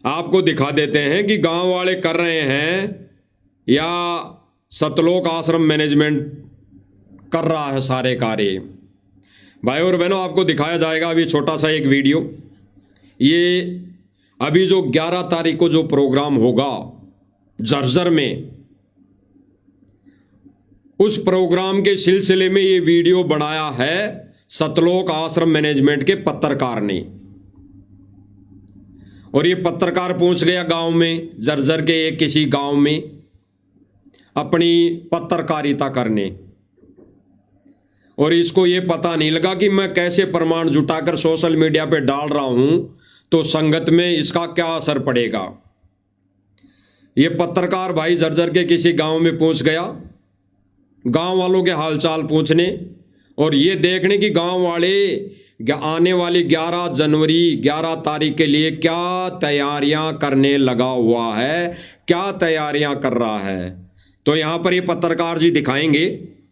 आपको दिखा देते हैं कि गांव वाले कर रहे हैं या सतलोक आश्रम मैनेजमेंट कर रहा है सारे कार्य। भाई और बहनों, आपको दिखाया जाएगा अभी छोटा सा एक वीडियो। ये अभी जो 11 तारीख को जो प्रोग्राम होगा झज्जर में, उस प्रोग्राम के सिलसिले में ये वीडियो बनाया है सतलोक आश्रम मैनेजमेंट के पत्रकार ने। और ये पत्रकार पहुंच गया गांव में, झज्जर के एक किसी गांव में अपनी पत्रकारिता करने। और इसको ये पता नहीं लगा कि मैं कैसे प्रमाण जुटाकर सोशल मीडिया पे डाल रहा हूं तो संगत में इसका क्या असर पड़ेगा। ये पत्रकार भाई झज्जर के किसी गांव में पहुंच गया, गांव वालों के हालचाल पूछने और ये देखने की गांव वाले आने वाली 11 जनवरी 11 तारीख के लिए क्या तैयारियां करने लगा हुआ है, क्या तैयारियां कर रहा है। तो यहाँ पर ये पत्रकार जी दिखाएंगे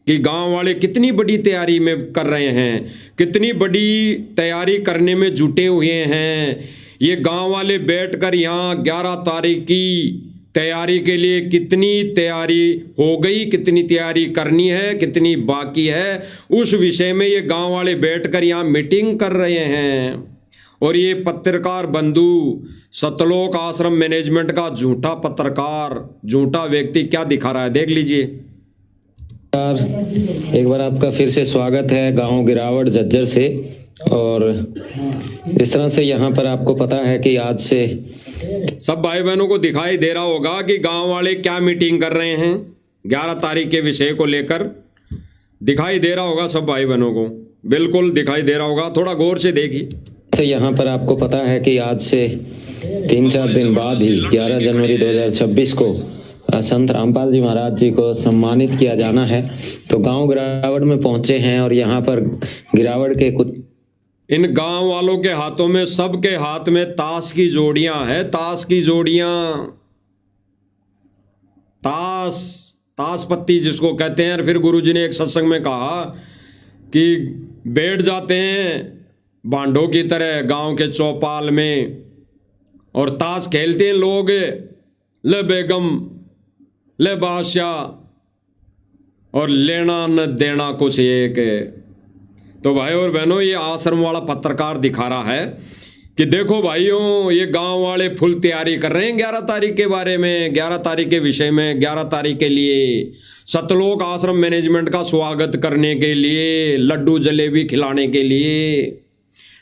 कि गांव वाले कितनी बड़ी तैयारी में कर रहे हैं, कितनी बड़ी तैयारी करने में जुटे हुए हैं। ये गांव वाले बैठकर यहाँ 11 तारीख की तैयारी के लिए कितनी तैयारी हो गई, कितनी तैयारी करनी है, कितनी बाकी है, उस विषय में ये गांव वाले बैठकर यहाँ मीटिंग कर रहे हैं। और ये पत्रकार बंधु सतलोक आश्रम मैनेजमेंट का झूठा पत्रकार, झूठा व्यक्ति क्या दिखा रहा है, देख लीजिए। एक बार आपका फिर से स्वागत है गांव गिरावट झज्जर से। और इस तरह से यहाँ पर आपको पता है कि आज से सब भाई बहनों को दिखाई दे रहा होगा कि गांव वाले क्या मीटिंग कर रहे हैं 11 तारीख के विषय को लेकर। दिखाई दे रहा होगा सब भाई बहनों को, बिल्कुल दिखाई दे रहा होगा, थोड़ा गौर से देखिए। यहाँ पर आपको पता है कि आज से 3-4 दिन बाद ही 11 जनवरी 2026 को संत रामपाल जी महाराज जी को सम्मानित किया जाना है। तो गांव गिरावड़ में पहुंचे हैं और यहाँ पर गिरावड़ के कुछ इन गांव वालों के हाथों में, सबके हाथ में ताश की जोड़ियां हैं, ताश की जोड़ियां, ताश पत्ती जिसको कहते हैं। फिर गुरुजी ने एक सत्संग में कहा कि बैठ जाते हैं बांडों की तरह गांव के चौपाल में और ताश खेलते हैं लोग, ले बेगम ले बादशाह और लेना न देना कुछ एक। तो भाई और बहनों, ये आश्रम वाला पत्रकार दिखा रहा है कि देखो भाइयों, ये गांव वाले फुल तैयारी कर रहे हैं 11 तारीख के बारे में, 11 तारीख के विषय में, 11 तारीख के लिए सतलोक आश्रम मैनेजमेंट का स्वागत करने के लिए, लड्डू जलेबी खिलाने के लिए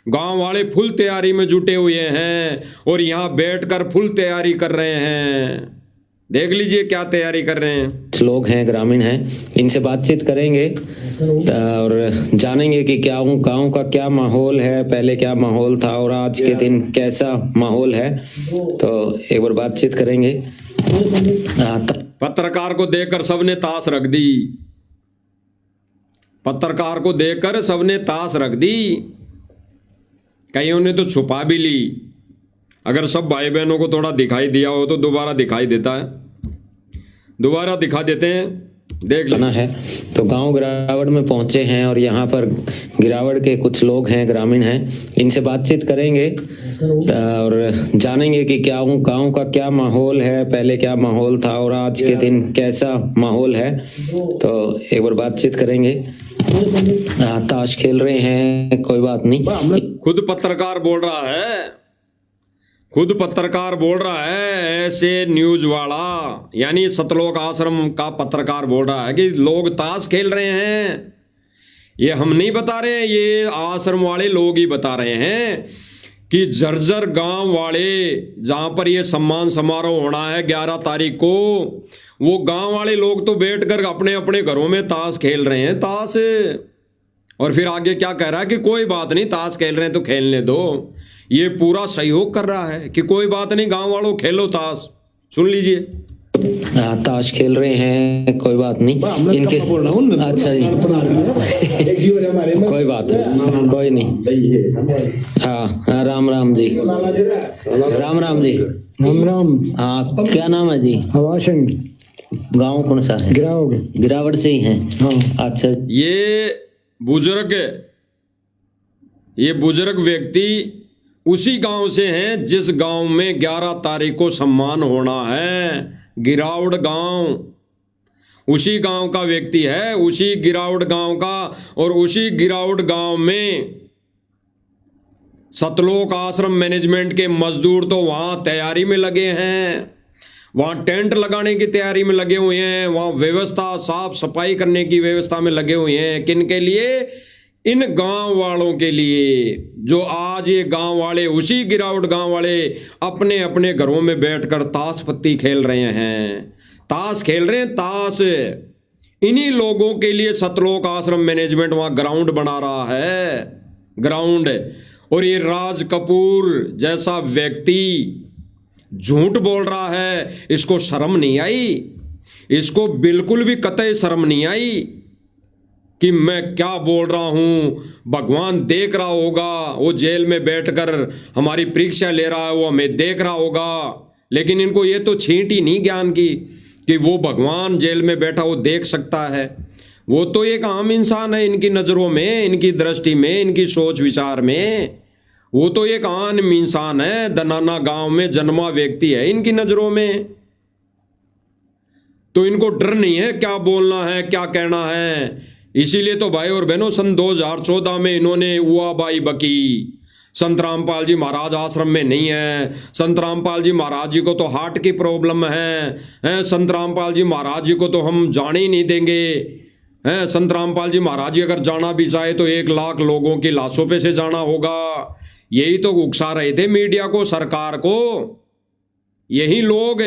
गांव वाले फुल तैयारी में जुटे हुए हैं और यहाँ बैठकर फुल तैयारी कर रहे हैं। देख लीजिए क्या तैयारी कर रहे हैं। लोग हैं, ग्रामीण हैं, इनसे बातचीत करेंगे और जानेंगे कि क्या गांव का क्या माहौल है, पहले क्या माहौल था और आज के दिन कैसा माहौल है। तो एक बार बातचीत करेंगे। पत्रकार को देखकर सबने ताश रख दी, पत्रकार को देखकर सबने ताश रख दी, कईयों ने तो छुपा भी ली। अगर सब भाई बहनों को थोड़ा दिखाई दिया हो तो दोबारा दिखाई देता है, दोबारा दिखा देते हैं, देख लेना है। तो गांव गिरावड़ में पहुंचे हैं और यहाँ पर गिरावड़ के कुछ लोग हैं, ग्रामीण हैं, इनसे बातचीत करेंगे और जानेंगे कि क्या गांव का क्या माहौल है, पहले क्या माहौल था और आज के दिन कैसा माहौल है। तो एक बार बातचीत करेंगे। ताश खेल रहे हैं, कोई बात नहीं। खुद पत्रकार बोल रहा है, खुद पत्रकार बोल रहा है, ऐसे न्यूज वाला यानी सतलोक आश्रम का पत्रकार बोल रहा है कि लोग ताश खेल रहे हैं। ये हम नहीं बता रहे हैं, ये आश्रम वाले लोग ही बता रहे हैं कि जर्जर गांव वाले, जहां पर ये सम्मान समारोह होना है 11 तारीख को, वो गांव वाले लोग तो बैठकर अपने अपने घरों में ताश खेल रहे हैं, ताश। और फिर आगे क्या कह रहा है कि कोई बात नहीं, ताश खेल रहे हैं तो खेलने दो। ये पूरा सहयोग कर रहा है कि कोई बात नहीं गांव वालों, खेलो ताश। सुन लीजिए। ताश खेल रहे हैं, कोई बात नहीं। इनके अच्छा जी कोई बात नहीं, कोई नहीं। हाँ, राम राम जी, राम राम जी, राम राम। हाँ, क्या नाम है जी? हवाशंग। गांव कौन सा है? गिरावड़। गिरावड़ से ही है। हाँ। अच्छा, ये बुजुर्ग व्यक्ति उसी गांव से हैं जिस गांव में 11 तारीख को सम्मान होना है, गिरावड़ गांव। उसी गांव का व्यक्ति है, उसी गिरावड़ गांव का। और उसी गिरावड़ गांव में सतलोक आश्रम मैनेजमेंट के मजदूर तो वहां तैयारी में लगे हैं, वहां टेंट लगाने की तैयारी में लगे हुए हैं, वहां व्यवस्था, साफ सफाई करने की व्यवस्था में लगे हुए हैं। किन के लिए? इन गांव वालों के लिए, जो आज ये गांव वाले, उसी गिरावड़ गांव वाले अपने अपने घरों में बैठकर ताश पत्ती खेल रहे हैं, ताश खेल रहे हैं, ताश। इन्हीं लोगों के लिए सतलोक आश्रम मैनेजमेंट वहां ग्राउंड बना रहा है, ग्राउंड। और ये राज कपूर जैसा व्यक्ति झूठ बोल रहा है, इसको शर्म नहीं आई, इसको बिल्कुल भी कतई शर्म नहीं आई कि मैं क्या बोल रहा हूं। भगवान देख रहा होगा, वो जेल में बैठकर हमारी परीक्षा ले रहा है, वो हमें देख रहा होगा। लेकिन इनको ये तो छींट ही नहीं ज्ञान की कि वो भगवान जेल में बैठा वो देख सकता है। वो तो एक आम इंसान है इनकी नज़रों में, इनकी दृष्टि में, इनकी सोच विचार में। वो तो एक आम इंसान है, दनाना गांव में जन्मा व्यक्ति है इनकी नज़रों में। तो इनको डर नहीं है क्या बोलना है, क्या कहना है। इसीलिए तो भाई और बहनों, सन 2014 में इन्होंने उआबाई बकी। संत रामपाल जी महाराज आश्रम में नहीं है, संत रामपाल जी महाराज जी को तो हार्ट की प्रॉब्लम है, संत रामपाल जी महाराज जी को तो हम जाने ही नहीं देंगे। हैं। संत रामपाल जी महाराज जी अगर जाना भी चाहे तो 1 लाख लोगों की लाशों पे से जाना होगा। यही तो उकसा रहे थे मीडिया को, सरकार को, यही लोग।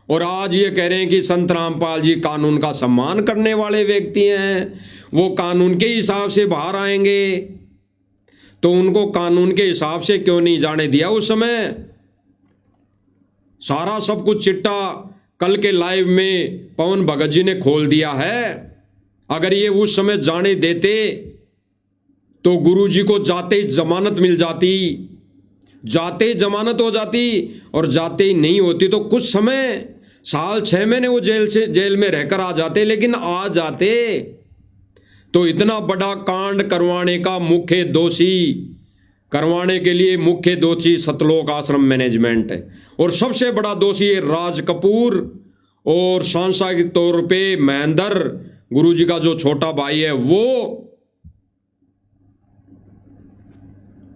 और आज ये कह रहे हैं कि संत रामपाल जी कानून का सम्मान करने वाले व्यक्ति हैं, वो कानून के हिसाब से बाहर आएंगे। तो उनको कानून के हिसाब से क्यों नहीं जाने दिया उस समय? सारा सब कुछ चिट्टा कल के लाइव में पवन भगत जी ने खोल दिया है। अगर ये उस समय जाने देते तो गुरु जी को जाते ही जमानत मिल जाती, जाते ही जमानत हो जाती, और जाते ही नहीं होती तो कुछ समय, साल 6 महीने वो जेल में रहकर आ जाते। लेकिन आ जाते तो इतना बड़ा कांड करवाने का मुख्य दोषी, करवाने के लिए मुख्य दोषी सतलोक आश्रम मैनेजमेंट है, और सबसे बड़ा दोषी राज कपूर, और सांसारिक तौर पे महेंद्र गुरुजी का जो छोटा भाई है वो,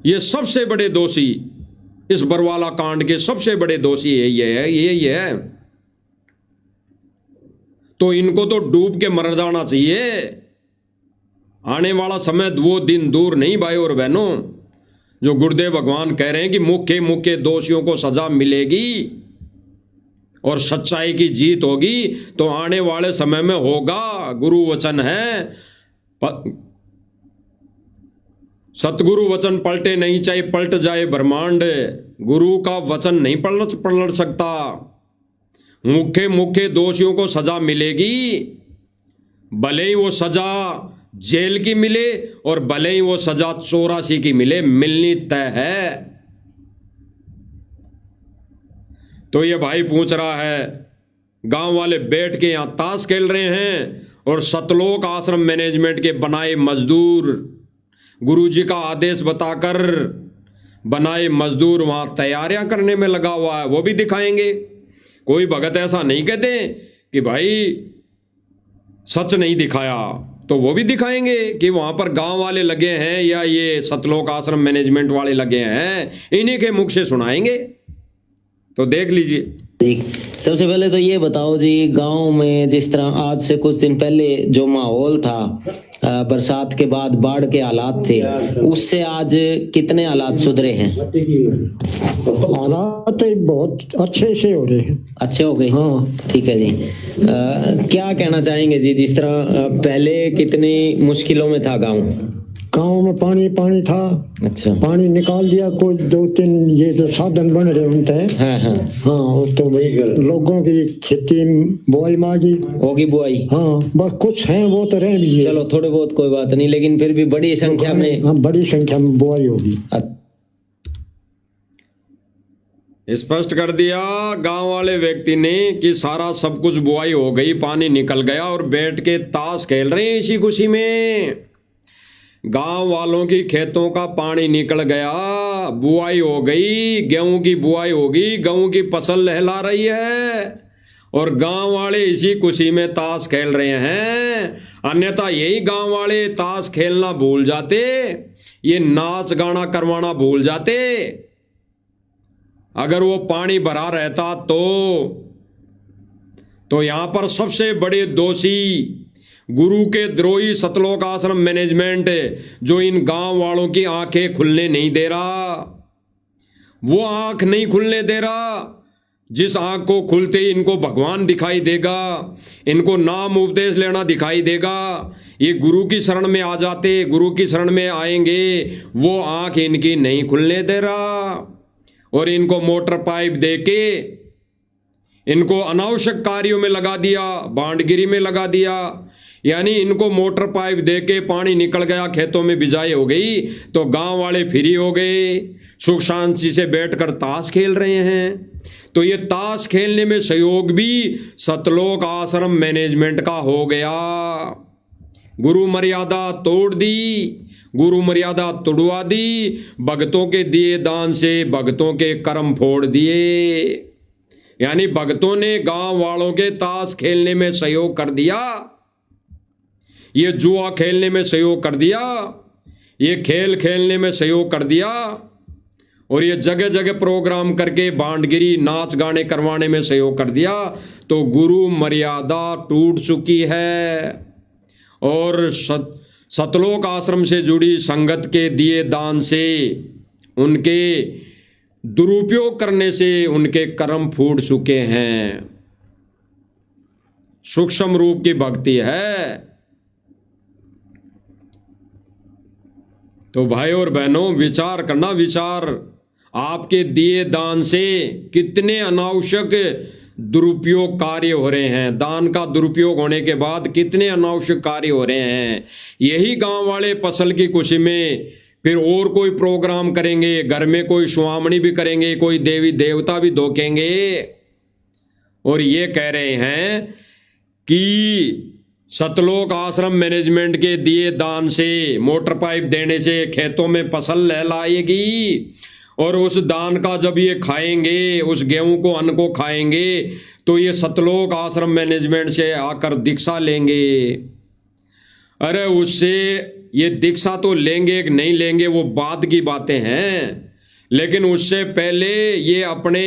ये सबसे बड़े दोषी, इस बरवाला कांड के सबसे बड़े दोषी यही है। तो इनको तो डूब के मर जाना चाहिए। आने वाला समय वो दिन दूर नहीं भाई और बहनों, जो गुरुदेव भगवान कह रहे हैं कि मुख्य दोषियों को सजा मिलेगी और सच्चाई की जीत होगी। तो आने वाले समय में होगा, गुरु वचन है, सतगुरु वचन पलटे नहीं, चाहे पलट जाए ब्रह्मांड, गुरु का वचन नहीं पलट सकता। मुख्य दोषियों को सजा मिलेगी, भले ही वो सजा जेल की मिले और भले ही वो सजा 84 की मिले, मिलनी तय है। तो ये भाई पूछ रहा है, गांव वाले बैठ के यहां ताश खेल रहे हैं और सतलोक आश्रम मैनेजमेंट के बनाए मजदूर, गुरुजी का आदेश बताकर बनाए मजदूर वहां तैयारियां करने में लगा हुआ है, वो भी दिखाएंगे। कोई भगत ऐसा नहीं कहते कि भाई सच नहीं दिखाया, तो वो भी दिखाएंगे कि वहां पर गांव वाले लगे हैं या ये सतलोक आश्रम मैनेजमेंट वाले लगे हैं, इन्हीं के मुख से सुनाएंगे। तो देख लीजिए जी। सबसे पहले तो ये बताओ जी, गांव में जिस तरह आज से कुछ दिन पहले जो माहौल था, बरसात के बाद बाढ़ के हालात थे, उससे आज कितने हालात सुधरे हैं? हालात बहुत अच्छे से हो रहे हैं। अच्छे हो गए? हाँ ठीक है जी। क्या कहना चाहेंगे जी, जिस तरह पहले कितनी मुश्किलों में था गांव में पानी था। अच्छा। पानी निकाल दिया, कुछ 2-3 ये जो साधन बन रहे उनते। हाँ तो भाई लोगों की खेती बुआई मांगी होगी, बुआई। हाँ बस कुछ हैं वो तो रहे भी है। चलो थोड़े बहुत कोई बात नहीं, लेकिन फिर भी बड़ी संख्या में, हाँ बड़ी संख्या में बुआई होगी। स्पष्ट कर दिया गांव वाले व्यक्ति ने कि सारा सब कुछ बुआई हो गई, पानी निकल गया और बैठ के ताश खेल रहे हैं इसी खुशी में। गांव वालों की खेतों का पानी निकल गया, बुआई हो गई, गेहूं की बुआई होगी, गेहूं की फसल लहला रही है और गांव वाले इसी खुशी में ताश खेल रहे हैं। अन्यथा यही गांव वाले ताश खेलना भूल जाते, ये नाच गाना करवाना भूल जाते। अगर वो पानी भरा रहता तो यहां पर सबसे बड़े दोषी गुरु के द्रोही सतलोक आश्रम मैनेजमेंट, जो इन गांव वालों की आंखें खुलने नहीं दे रहा, वो आंख नहीं खुलने दे रहा जिस आंख को खुलते ही इनको भगवान दिखाई देगा, इनको नाम उपदेश लेना दिखाई देगा, ये गुरु की शरण में आ जाते, गुरु की शरण में आएंगे, वो आंख इनकी नहीं खुलने दे रहा और इनको मोटर पाइप देके इनको अनावश्यक कार्यों में लगा दिया, बांडगिरी में लगा दिया। यानी इनको मोटर पाइप देके पानी निकल गया, खेतों में बिजाई हो गई, तो गांव वाले फ्री हो गए, सुख शांति से बैठकर ताश खेल रहे हैं। तो ये ताश खेलने में सहयोग भी सतलोक आश्रम मैनेजमेंट का हो गया। गुरु मर्यादा तोड़ दी, गुरु मर्यादा तोड़वा दी, भक्तों के दिए दान से भक्तों के कर्म फोड़ दिए। यानी भक्तों ने गांव वालों के ताश खेलने में सहयोग कर दिया, ये जुआ खेलने में सहयोग कर दिया, ये खेल खेलने में सहयोग कर दिया और ये जगह जगह प्रोग्राम करके बांडगिरी नाच गाने करवाने में सहयोग कर दिया। तो गुरु मर्यादा टूट चुकी है और सतलोक आश्रम से जुड़ी संगत के दिए दान से, उनके दुरुपयोग करने से उनके कर्म फूट चुके हैं। सूक्ष्म रूप की भक्ति है। तो भाई और बहनों, विचार करना, विचार। आपके दिए दान से कितने अनावश्यक दुरुपयोग कार्य हो रहे हैं। दान का दुरुपयोग होने के बाद कितने अनावश्यक कार्य हो रहे हैं। यही गांव वाले फसल की खुशी में फिर और कोई प्रोग्राम करेंगे, घर में कोई सुहामणी भी करेंगे, कोई देवी देवता भी धोखेंगे, और ये कह रहे हैं कि सतलोक आश्रम मैनेजमेंट के दिए दान से, मोटर पाइप देने से खेतों में फसल लहलाएगी, और उस दान का जब ये खाएंगे, उस गेहूं को, अन्न को खाएंगे, तो ये सतलोक आश्रम मैनेजमेंट से आकर दीक्षा लेंगे। अरे उससे ये दीक्षा तो लेंगे कि नहीं लेंगे वो बाद की बातें हैं, लेकिन उससे पहले ये अपने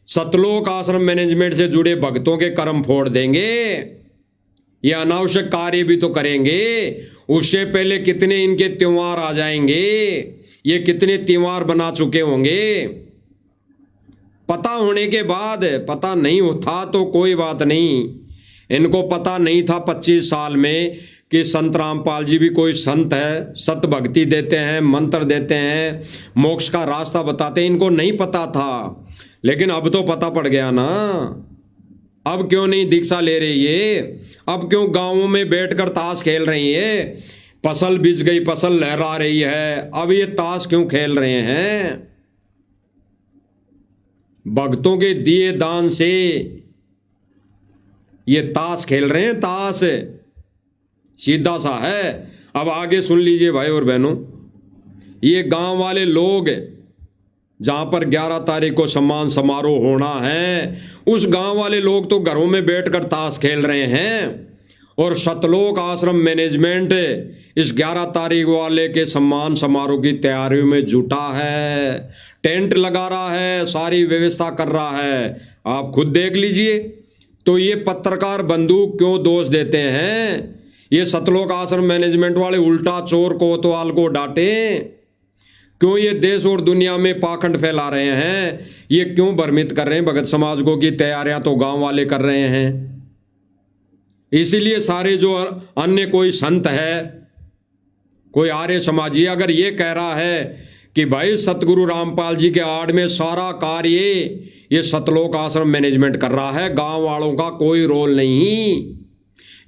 सतलोक आश्रम मैनेजमेंट से जुड़े भक्तों के कर्म फोड़ देंगे। ये अनावश्यक कार्य भी तो करेंगे। उससे पहले कितने इनके त्योहार आ जाएंगे, ये कितने त्योहार बना चुके होंगे। पता होने के बाद, पता नहीं था तो कोई बात नहीं, इनको पता नहीं था 25 साल में कि संत रामपाल जी भी कोई संत है, सत भक्ति देते हैं, मंत्र देते हैं, मोक्ष का रास्ता बताते हैं। इनको नहीं पता था, लेकिन अब तो पता पड़ गया ना। अब क्यों नहीं दीक्षा ले रही है? अब क्यों गांवों में बैठकर ताश खेल रही है? फसल बिछ गई, फसल लहरा रही है, अब ये ताश क्यों खेल रहे हैं? भक्तों के दिए दान से ये ताश खेल रहे हैं, ताश सीधा सा है। अब आगे सुन लीजिए भाई और बहनों, ये गांव वाले लोग जहां पर 11 तारीख को सम्मान समारोह होना है, उस गांव वाले लोग तो घरों में बैठकर ताश खेल रहे हैं, और सतलोक आश्रम मैनेजमेंट इस 11 तारीख वाले के सम्मान समारोह की तैयारियों में जुटा है, टेंट लगा रहा है, सारी व्यवस्था कर रहा है। आप खुद देख लीजिए। तो ये पत्रकार बंधु क्यों दोष देते हैं? ये सतलोक आश्रम मैनेजमेंट वाले उल्टा चोर कोतवाल को डांटे क्यों? ये देश और दुनिया में पाखंड फैला रहे हैं। ये क्यों भ्रमित कर रहे हैं भगत समाज को कि तैयारियां तो गांव वाले कर रहे हैं। इसीलिए सारे जो अन्य कोई संत है, कोई आर्य समाजी, अगर ये कह रहा है कि भाई सतगुरु रामपाल जी के आड़ में सारा कार्य ये सतलोक आश्रम मैनेजमेंट कर रहा है, गांव वालों का कोई रोल नहीं,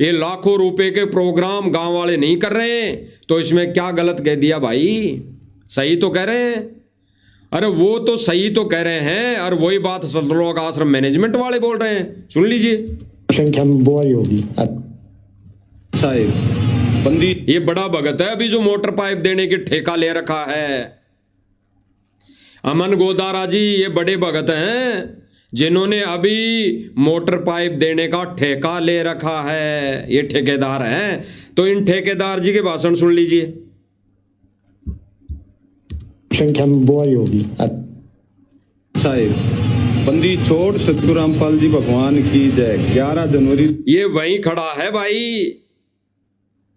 ये लाखों रुपए के प्रोग्राम गांव वाले नहीं कर रहे हैं, तो इसमें क्या गलत कह दिया भाई? सही तो कह रहे हैं। अरे वो तो सही तो कह रहे हैं, और वही बात सतलोक आश्रम मैनेजमेंट वाले बोल रहे हैं। सुन लीजिए। संख्या में बुआई होगी साहिब बंदी। ये बड़ा भगत है अभी जो मोटर पाइप देने की ठेका ले रखा है। अमन गोदारा जी ये बड़े भगत हैं जिन्होंने अभी मोटर पाइप देने का ठेका ले रखा है। ये ठेकेदार हैं। तो इन ठेकेदार जी के भाषण सुन लीजिए। संख्या में बुआई होगी साहिब बंदी छोड़ सतगुरु रामपाल जी भगवान की जय। 11 जनवरी ये वहीं खड़ा है भाई,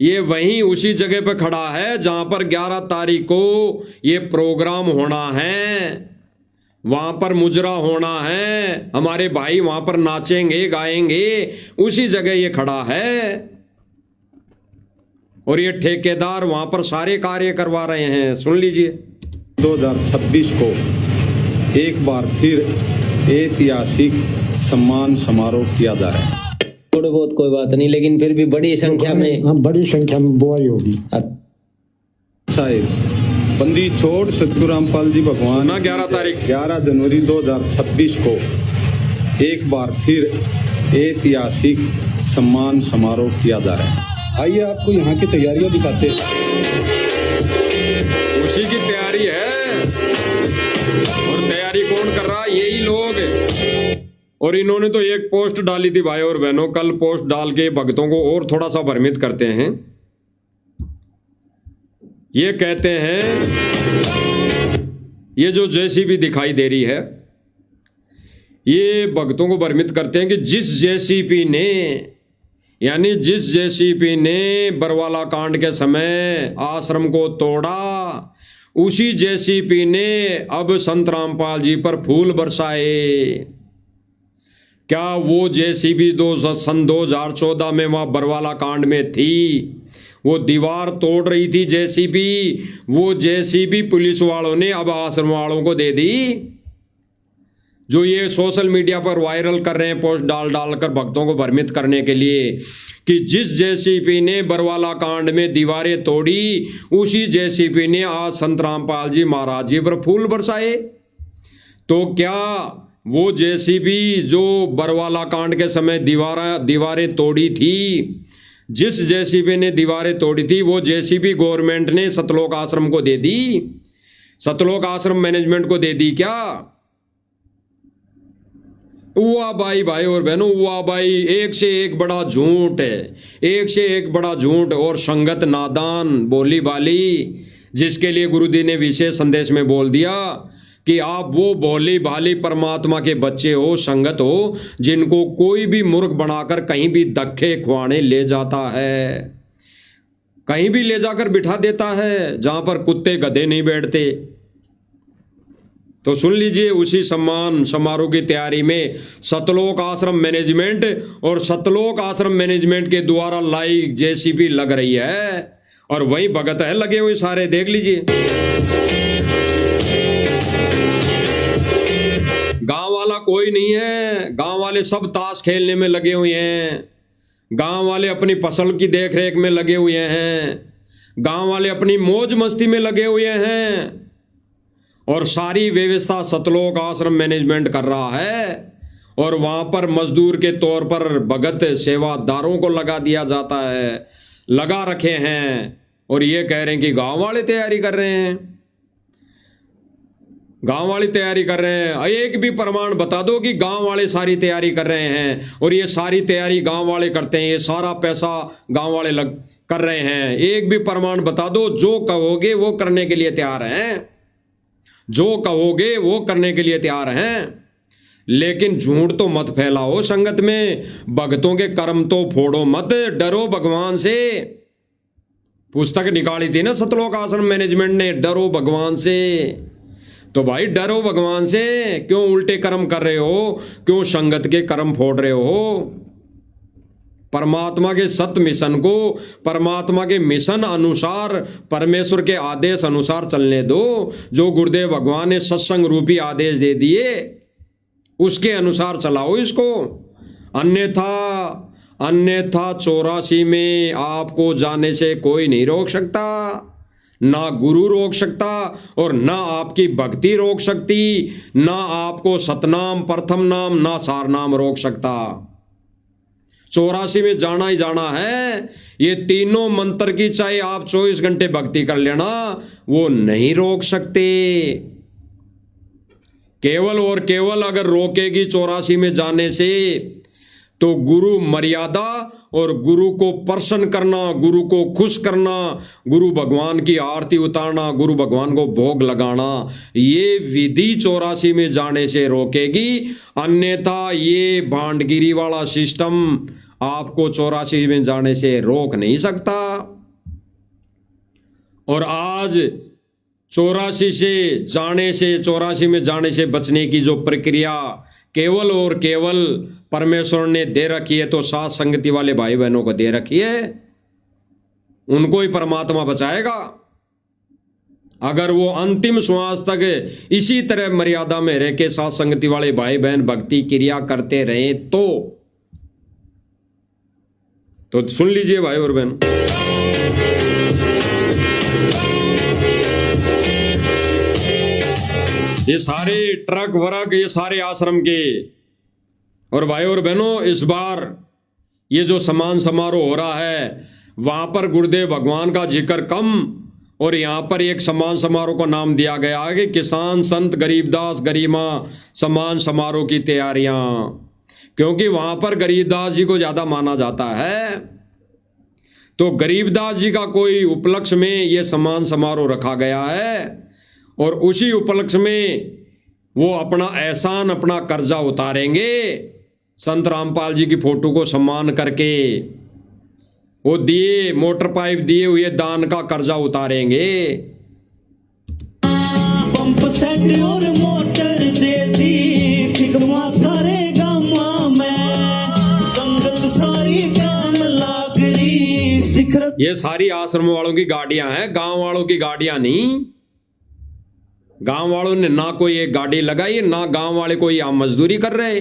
ये वहीं उसी जगह पे खड़ा है जहां पर 11 तारीख को ये प्रोग्राम होना है, वहां पर मुजरा होना है, हमारे भाई वहां पर नाचेंगे गाएंगे, उसी जगह ये खड़ा है। और ये ठेकेदार वहां पर सारे कार्य करवा रहे हैं। सुन लीजिए। 2026 को एक बार फिर ऐतिहासिक सम्मान समारोह किया जा रहा है। थोड़े बहुत कोई बात नहीं, लेकिन फिर भी बड़ी संख्या में, हाँ बड़ी संख्या में बुआई होगी साहिब बंदी छोड़ सतगुरु रामपाल जी भगवान ना 11 तारीख 11 जनवरी 2026 को एक बार फिर ऐतिहासिक सम्मान समारोह किया जा रहा है। आइए आपको यहाँ की तैयारियां दिखाते हैं। उसी की तैयारी है। और तैयारी कौन कर रहा है? यही लोग। और इन्होंने तो एक पोस्ट डाली थी भाई और बहनों, कल पोस्ट डाल के भक्तों को और थोड़ा सा भ्रमित करते हैं। ये कहते हैं ये जो जेसीबी दिखाई दे रही है, ये भक्तों को भ्रमित करते हैं कि जिस जेसीबी ने यानी जिस जेसीबी ने बरवाला कांड के समय आश्रम को तोड़ा, उसी जेसीबी ने अब संत रामपाल जी पर फूल बरसाए। क्या वो जेसीबी सन 2014 में वहां बरवाला कांड में थी? वो दीवार तोड़ रही थी जेसीबी, वो जेसीबी पुलिस वालों ने अब आश्रम वालों को दे दी, जो ये सोशल मीडिया पर वायरल कर रहे हैं पोस्ट डाल डालकर भक्तों को भ्रमित करने के लिए कि जिस जेसीबी ने बरवाला कांड में दीवारें तोड़ी, उसी जेसीबी ने आज संत रामपाल जी महाराज जी पर फूल बरसाए। तो क्या वो जेसीबी जो बरवाला कांड के समय दीवारें तोड़ी थी, जिस जेसीबी ने दीवारें तोड़ी थी, वो जेसीबी गवर्नमेंट ने सतलोक आश्रम को दे दी? सतलोक आश्रम मैनेजमेंट को दे दी क्या? हुआ भाई और बहनों, हुआ भाई। एक से एक बड़ा झूठ है, एक से एक बड़ा झूठ और संगत नादान बोली बाली, जिसके लिए गुरुजी ने विशेष संदेश में बोल दिया कि आप वो भोली भाली परमात्मा के बच्चे हो, संगत हो, जिनको कोई भी मूर्ख बनाकर कहीं भी धक्के खुआने ले जाता है, कहीं भी ले जाकर बिठा देता है जहां पर कुत्ते गधे नहीं बैठते। तो सुन लीजिए, उसी सम्मान समारोह की तैयारी में सतलोक आश्रम मैनेजमेंट और सतलोक आश्रम मैनेजमेंट के द्वारा लाइव जेसीबी लग रही है और वही भगत है लगे हुए सारे, देख लीजिए। गांव वाला कोई नहीं है, गांव वाले सब ताश खेलने में लगे हुए हैं, गांव वाले अपनी फसल की देखरेख में लगे हुए हैं, गांव वाले अपनी मौज मस्ती में लगे हुए हैं और सारी व्यवस्था सतलोक आश्रम मैनेजमेंट कर रहा है और वहां पर मजदूर के तौर पर भगत सेवादारों को लगा दिया जाता है, लगा रखे हैं और ये कह रहे हैं कि गांव वाले तैयारी कर रहे हैं, गांव वाले तैयारी कर रहे हैं। एक भी प्रमाण बता दो कि गांव वाले सारी तैयारी कर रहे हैं और ये सारी तैयारी गांव वाले करते हैं, ये सारा पैसा गांव वाले कर रहे हैं। एक भी प्रमाण बता दो, जो कहोगे वो करने के लिए तैयार हैं, जो कहोगे वो करने के लिए तैयार हैं। लेकिन झूठ तो मत फैलाओ संगत में, भक्तों के कर्म तो फोड़ो मत, डरो भगवान से। पुस्तक निकाली थी ना सतलोक आश्रम मैनेजमेंट ने, डरो भगवान से। तो भाई डरो भगवान से, क्यों उल्टे कर्म कर रहे हो, क्यों संगत के कर्म फोड़ रहे हो? परमात्मा के सत्य मिशन को परमात्मा के मिशन अनुसार, परमेश्वर के आदेश अनुसार चलने दो। जो गुरुदेव भगवान ने सत्संग रूपी आदेश दे दिए उसके अनुसार चलाओ इसको। अन्यथा 84 में आपको जाने से कोई नहीं रोक सकता, ना गुरु रोक सकता और ना आपकी भक्ति रोक सकती, ना आपको सतनाम प्रथम नाम ना सार नाम रोक सकता। 84 में जाना ही जाना है। ये तीनों मंत्र की चाहे आप 24 घंटे भक्ति कर लेना, वो नहीं रोक सकते। केवल और केवल अगर रोकेगी 84 में जाने से तो गुरु मर्यादा और गुरु को प्रसन्न करना, गुरु को खुश करना, गुरु भगवान की आरती उतारना, गुरु भगवान को भोग लगाना, ये विधि 84 में जाने से रोकेगी। अन्यथा ये भांडगिरी वाला सिस्टम आपको 84 में जाने से रोक नहीं सकता। और आज 84 में जाने से बचने की जो प्रक्रिया केवल और केवल परमेश्वर ने दे रखी है, तो साथ संगति वाले भाई बहनों को दे रखी है, उनको ही परमात्मा बचाएगा। अगर वो अंतिम श्वास तक इसी तरह मर्यादा में रह के साथ संगति वाले भाई बहन भक्ति क्रिया करते रहे तो सुन लीजिए भाई और बहन, ये सारे ट्रक वर्क, ये सारे आश्रम के। और भाई और बहनों, इस बार ये जो सम्मान समारोह हो रहा है, वहां पर गुरुदेव भगवान का जिक्र कम और यहां पर एक सम्मान समारोह का नाम दिया गया है कि किसान संत गरीबदास गरिमा सम्मान समारोह की तैयारियां, क्योंकि वहां पर गरीबदास जी को ज्यादा माना जाता है। तो गरीबदास जी का कोई उपलक्ष्य में ये सम्मान समारोह रखा गया है और उसी उपलक्ष्य में वो अपना एहसान, अपना कर्जा उतारेंगे संत रामपाल जी की फोटो को सम्मान करके। वो दिए मोटर पाइप दिए हुए दान का कर्जा उतारेंगे। पंप सेट और मोटर दे दी सिकमा सारे गामा में संगत सारी काम लागरी शिखर। ये सारी आश्रम वालों की गाड़ियां हैं, गांव वालों की गाड़ियां नहीं। गांव वालों ने ना कोई एक गाड़ी लगाई, ना गांव वाले कोई यहाँ मजदूरी कर रहे।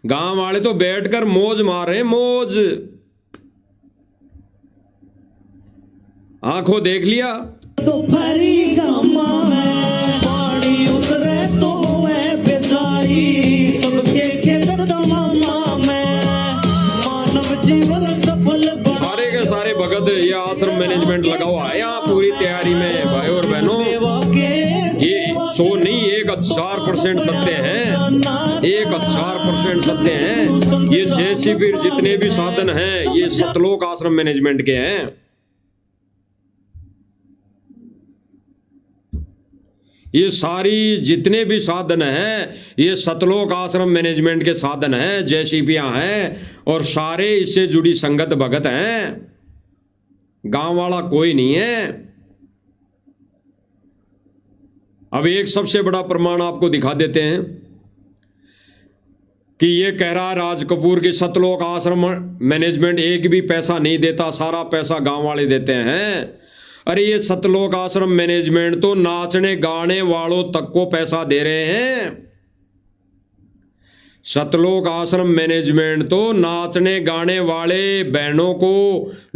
गांव वाले तो बैठकर मौज मार रहे, मौज। आंखों देख लिया तो भरी गामा में पानी उतरे तो है बेचारी सबके खेत दमामा में मानव जीवन सफल सारे के सारे भगत ये आश्रम मैनेजमेंट लगा हुआ है यहाँ पूरी तैयारी में। भाई और बहनों, ये 100 नहीं 1000% सत्य हैं, 1000% सत्य हैं। ये जेसीबी जितने भी साधन हैं ये सतलोक आश्रम मैनेजमेंट के हैं। ये सारी जितने भी साधन हैं ये सतलोक आश्रम मैनेजमेंट के साधन हैं, जेसीबियां हैं और सारे इससे जुड़ी संगत भगत हैं। गांव वाला कोई नहीं है। अब एक सबसे बड़ा प्रमाण आपको दिखा देते हैं कि ये कह रहा है राज कपूर की सतलोक आश्रम मैनेजमेंट एक भी पैसा नहीं देता, सारा पैसा गांव वाले देते हैं। अरे ये सतलोक आश्रम मैनेजमेंट तो नाचने गाने वालों तक को पैसा दे रहे हैं। सतलोक आश्रम मैनेजमेंट तो नाचने गाने वाले बहनों को,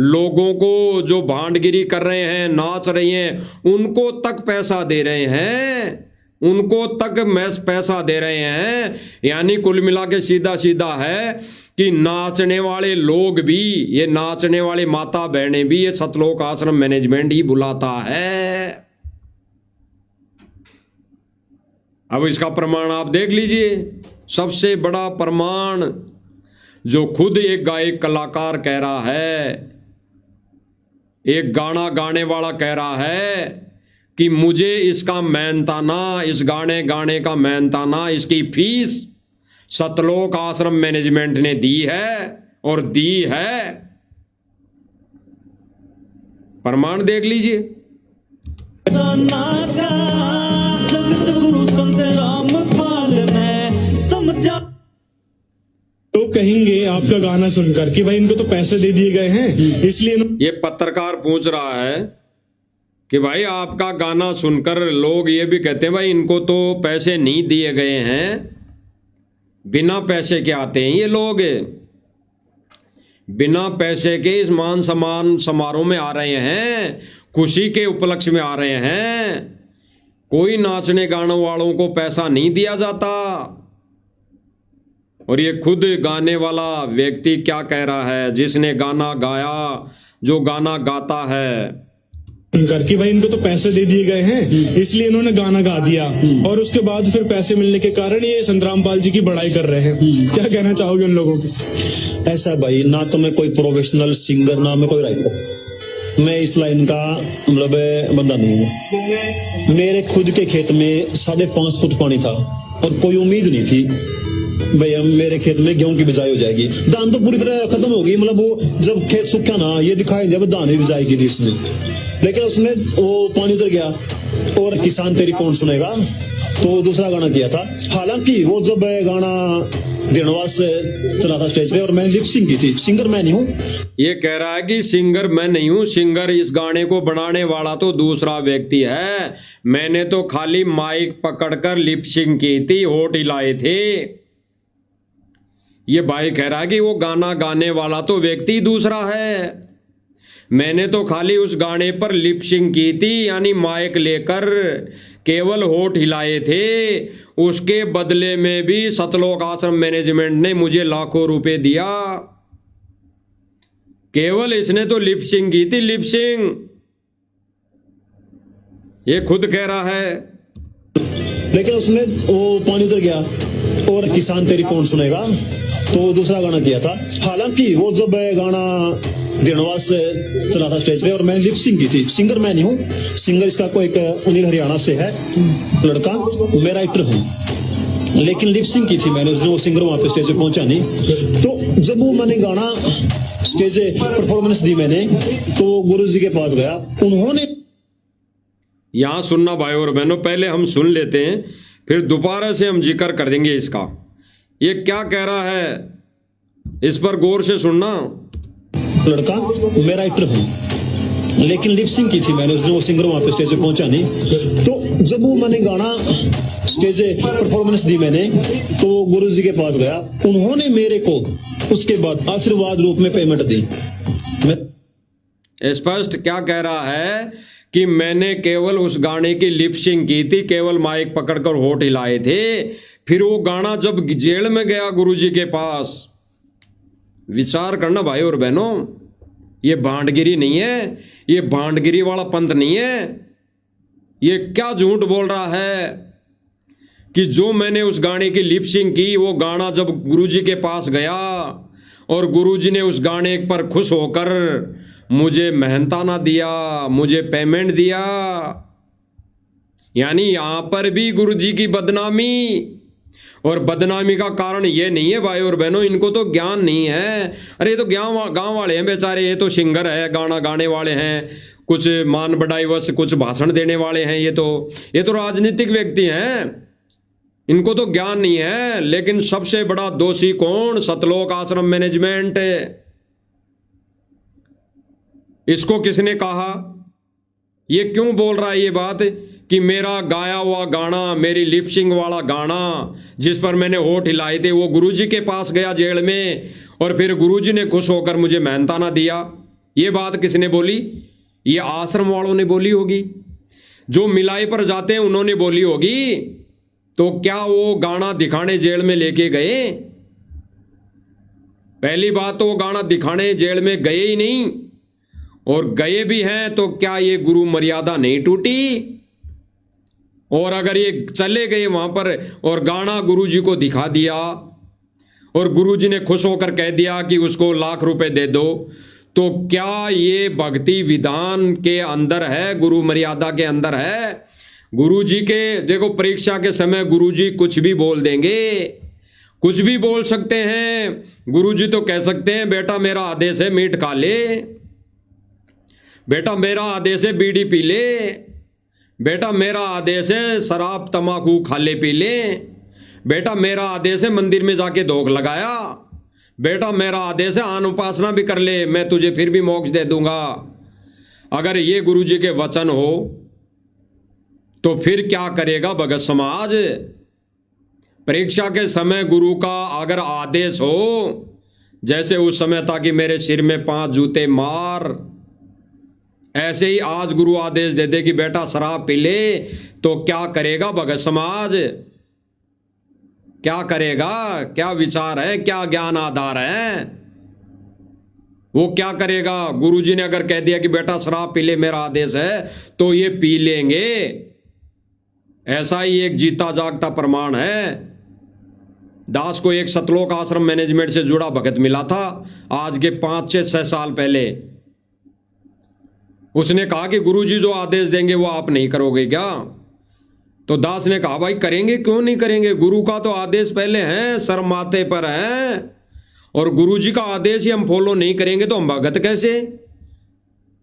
लोगों को जो भांडगिरी कर रहे हैं, नाच रही हैं, उनको तक पैसा दे रहे हैं, उनको तक पैसा दे रहे हैं। यानी कुल मिला के सीधा सीधा है कि नाचने वाले लोग भी, ये नाचने वाले माता बहनें भी ये सतलोक आश्रम मैनेजमेंट ही बुलाता है। अब इसका प्रमाण आप देख लीजिए। सबसे बड़ा प्रमाण जो खुद एक गायक कलाकार कह रहा है, एक गाना गाने वाला कह रहा है कि मुझे इसका मेहनताना, इस गाने गाने का मेहनताना, इसकी फीस सतलोक आश्रम मैनेजमेंट ने दी है और दी है। प्रमाण देख लीजिए। जगत गुरु संत रामपाल ने समझा। तो कहेंगे आपका गाना सुनकर कि भाई इनको तो पैसे दे दिए गए हैं, इसलिए ये पत्रकार पूछ रहा है कि भाई आपका गाना सुनकर लोग ये भी कहते हैं भाई इनको तो पैसे नहीं दिए गए हैं। बिना पैसे के आते हैं ये लोग, बिना पैसे के इस मान सम्मान समारोह में आ रहे हैं, खुशी के उपलक्ष्य में आ रहे हैं। कोई नाचने गाने वालों को पैसा नहीं दिया जाता। और ये खुद गाने वाला व्यक्ति क्या कह रहा है, जिसने गाना गाया, जो गाना गाता है, कि भाई इनको तो पैसे दे दिए गए हैं, इसलिए इन्होंने गाना गा दिया और उसके बाद फिर पैसे मिलने के कारण ये संत रामपाल जी की बड़ाई कर रहे हैं। क्या कहना चाहोगे उन लोगों को? ऐसा भाई, ना तो मैं कोई प्रोफेशनल सिंगर, ना मैं कोई राइटर, मैं इस लाइन का मतलब बंदा नहीं हूँ। मेरे खुद के खेत में 5.5 फुट पानी था और कोई उम्मीद नहीं थी भाई हम मेरे खेत में गेहूं की बिजाई हो जाएगी। धान तो पूरी तरह खत्म हो गई, मतलब वो जब खेत सूखा ना ये दिखाई दिया धान भी बिजाई की थी इसमें, लेकिन उसमें वो पानी उतर गया और किसान तेरी कौन सुनेगा, तो दूसरा गाना किया था। हालांकि वो जब गाना दिनवास चला था स्टेज पे और मैंने लिप सिंग की थी, सिंगर मैं नहीं हूँ। ये कह रहा है कि सिंगर मैं नहीं हूँ, सिंगर इस गाने को बनाने वाला तो दूसरा व्यक्ति है, मैंने तो खाली माइक पकड़कर लिप सिंग की थी, होठ हिलाए थे। ये भाई कह रहा है कि वो गाना गाने वाला तो व्यक्ति दूसरा है, मैंने तो खाली उस गाने पर लिप सिंग की थी, यानी माइक लेकर केवल होठ हिलाए थे। उसके बदले में भी सतलोक आश्रम मैनेजमेंट ने मुझे लाखों रुपए दिया। केवल इसने तो लिप सिंग की थी, लिप सिंग। ये खुद कह रहा है, लेकिन उसमें वो पानी उतर गया और किसान तेरी कौन सुनेगा, तो दूसरा गाना किया था। हालांकि वो जब गाना दिनवास चला था स्टेज पे और मैंने लिप सिंग की थी, सिंगर मैं नहीं हूँ, सिंगर इसका कोई एक अनिल हरियाणा से है लड़का, मैं राइटर हूँ, लेकिन लिप सिंग की थी मैंने, उसने वो सिंगर वहां पे स्टेज पे पहुंचा नहीं। तो जब वो मैंने गाना स्टेज परफॉर्मेंस दी मैंने, तो गुरु जी के पास गया, उन्होंने यहाँ सुनना भाई और बहनों, पहले हम सुन लेते हैं, फिर दोबारा से हम जिक्र कर देंगे इसका। ये क्या कह रहा है, इस पर गौर से सुनना। लड़का, मैं राइटर हूँ, लेकिन लिपसिंग की थी मैंने उस दिन, वो सिंगर वहां पे स्टेज पे पहुंचा नहीं। तो जब वो मैंने गाना स्टेज परफॉर्मेंस दी मैंने, तो गुरु जी के पास गया, उन्होंने मेरे को उसके बाद आशीर्वाद रूप में पेमेंट दी। स्पष्ट क्या कह रहा है कि मैंने केवल उस गाने की लिपसिंग की थी, केवल माइक पकड़कर होठ हिलाए थे। फिर वो गाना जब जेल में गया गुरुजी के पास, विचार करना भाई और बहनों, ये भांडगिरी नहीं है, ये भांडगिरी वाला पंथ नहीं है। ये क्या झूठ बोल रहा है कि जो मैंने उस गाने की लिपसिंग की, वो गाना जब गुरुजी के पास गया और गुरुजी ने उस गाने पर खुश होकर मुझे मेहनताना दिया, मुझे पेमेंट दिया। यानी यहां पर भी गुरुजी की बदनामी, और बदनामी का कारण ये नहीं है भाई और बहनों, इनको तो ज्ञान नहीं है। अरे ये तो गांव वाले हैं बेचारे, ये तो सिंगर है, गाना गाने वाले हैं, कुछ मान बढ़ाई वश कुछ भाषण देने वाले हैं, ये तो राजनीतिक व्यक्ति हैं, इनको तो ज्ञान नहीं है। लेकिन सबसे बड़ा दोषी कौन? सतलोक आश्रम मैनेजमेंट। इसको किसने कहा? ये क्यों बोल रहा है ये बात कि मेरा गाया हुआ गाना, मेरी लिपसिंग वाला गाना जिस पर मैंने होठ हिलाए थे, वो गुरुजी के पास गया जेल में, और फिर गुरुजी ने खुश होकर मुझे मेहनताना दिया। ये बात किसने बोली? ये आश्रम वालों ने बोली होगी, जो मिलाई पर जाते हैं उन्होंने बोली होगी। तो क्या वो गाना दिखाने जेल में लेके गए? पहली बात तो वो गाना दिखाने जेल में गए ही नहीं, और गए भी हैं तो क्या ये गुरु मर्यादा नहीं टूटी? और अगर ये चले गए वहां पर और गाना गुरुजी को दिखा दिया और गुरुजी ने खुश होकर कह दिया कि उसको लाख रुपए दे दो, तो क्या ये भक्ति विधान के अंदर है, गुरु मर्यादा के अंदर है? गुरुजी के देखो, परीक्षा के समय गुरुजी कुछ भी बोल देंगे, कुछ भी बोल सकते हैं। गुरुजी तो कह सकते हैं बेटा मेरा आदेश है मीट खा ले, बेटा मेरा आदेश है बीड़ी पी ले, बेटा मेरा आदेश है शराब तमाकू खा ले पी ले, बेटा मेरा आदेश है मंदिर में जाके धोख लगाया, बेटा मेरा आदेश है आन उपासना भी कर ले, मैं तुझे फिर भी मोक्ष दे दूंगा। अगर ये गुरुजी के वचन हो तो फिर क्या करेगा भगत समाज? परीक्षा के समय गुरु का अगर आदेश हो, जैसे उस समय था कि मेरे सिर में 5 जूते मार, ऐसे ही आज गुरु आदेश दे दे कि बेटा शराब पी ले, तो क्या करेगा भगत समाज? क्या करेगा? क्या विचार है, क्या ज्ञान आधार है? वो क्या करेगा? गुरुजी ने अगर कह दिया कि बेटा शराब पी ले, मेरा आदेश है, तो ये पी लेंगे। ऐसा ही एक जीता जागता प्रमाण है। दास को एक सतलोक आश्रम मैनेजमेंट से जुड़ा भगत मिला था आज के 5-6 साल पहले। उसने कहा कि गुरुजी जो आदेश देंगे वो आप नहीं करोगे क्या? तो दास ने कहा भाई करेंगे, क्यों नहीं करेंगे? गुरु का तो आदेश पहले है, सर माथे पर है, और गुरुजी का आदेश ही हम फॉलो नहीं करेंगे तो हम भगत कैसे?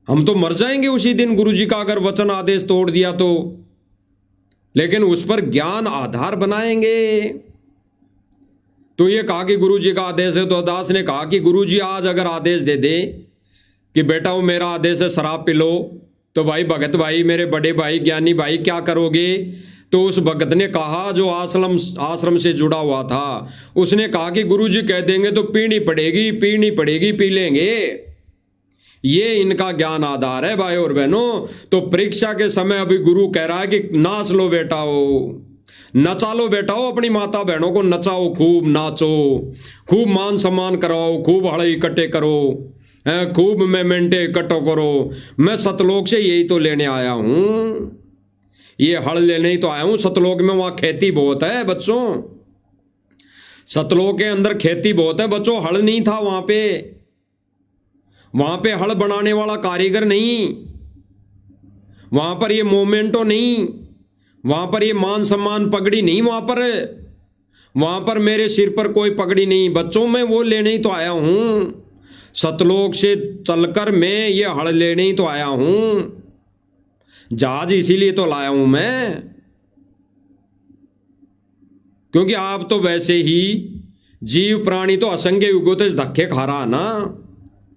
हम तो मर जाएंगे उसी दिन गुरुजी का अगर वचन आदेश तोड़ दिया तो। लेकिन उस पर ज्ञान आधार बनाएंगे। तो ये कहा कि गुरुजी का आदेश है, तो दास ने कहा कि गुरुजी आज अगर आदेश दे दे कि बेटा वो मेरा आदेश है शराब पी लो, तो भाई भगत भाई, मेरे बड़े भाई, ज्ञानी भाई, क्या करोगे? तो उस भगत ने कहा जो आश्रम से जुड़ा हुआ था, उसने कहा कि गुरुजी कह देंगे तो पीनी पड़ेगी, पी लेंगे। ये इनका ज्ञान आधार है भाई और बहनों। तो परीक्षा के समय अभी गुरु कह रहा है कि नाच लो बेटाओ, नचा लो बेटाओ, अपनी माता बहनों को नचाओ, खूब नाचो, खूब मान सम्मान कराओ, खूब हड़े इकट्ठे करो, खूब मेमेंटे इकट्ठो करो। मैं सतलोक से यही तो लेने आया हूं, ये हड़ लेने ही तो आया हूं। सतलोक में वहां खेती बहुत है बच्चों, सतलोक के अंदर खेती बहुत है बच्चों। हड़ नहीं था वहां पे हड़ बनाने वाला कारीगर नहीं, वहां पर ये मोमेंटो नहीं, वहां पर ये मान सम्मान पगड़ी नहीं, वहां पर मेरे सिर पर कोई पगड़ी नहीं बच्चों। मैं वो लेने ही तो आया हूं। सतलोक से चलकर मैं ये हड़ लेने ही तो आया हूं, जहाज इसीलिए तो लाया हूं मैं, क्योंकि आप तो वैसे ही जीव प्राणी तो असंख्य युगों तक धक्के खा रहा ना,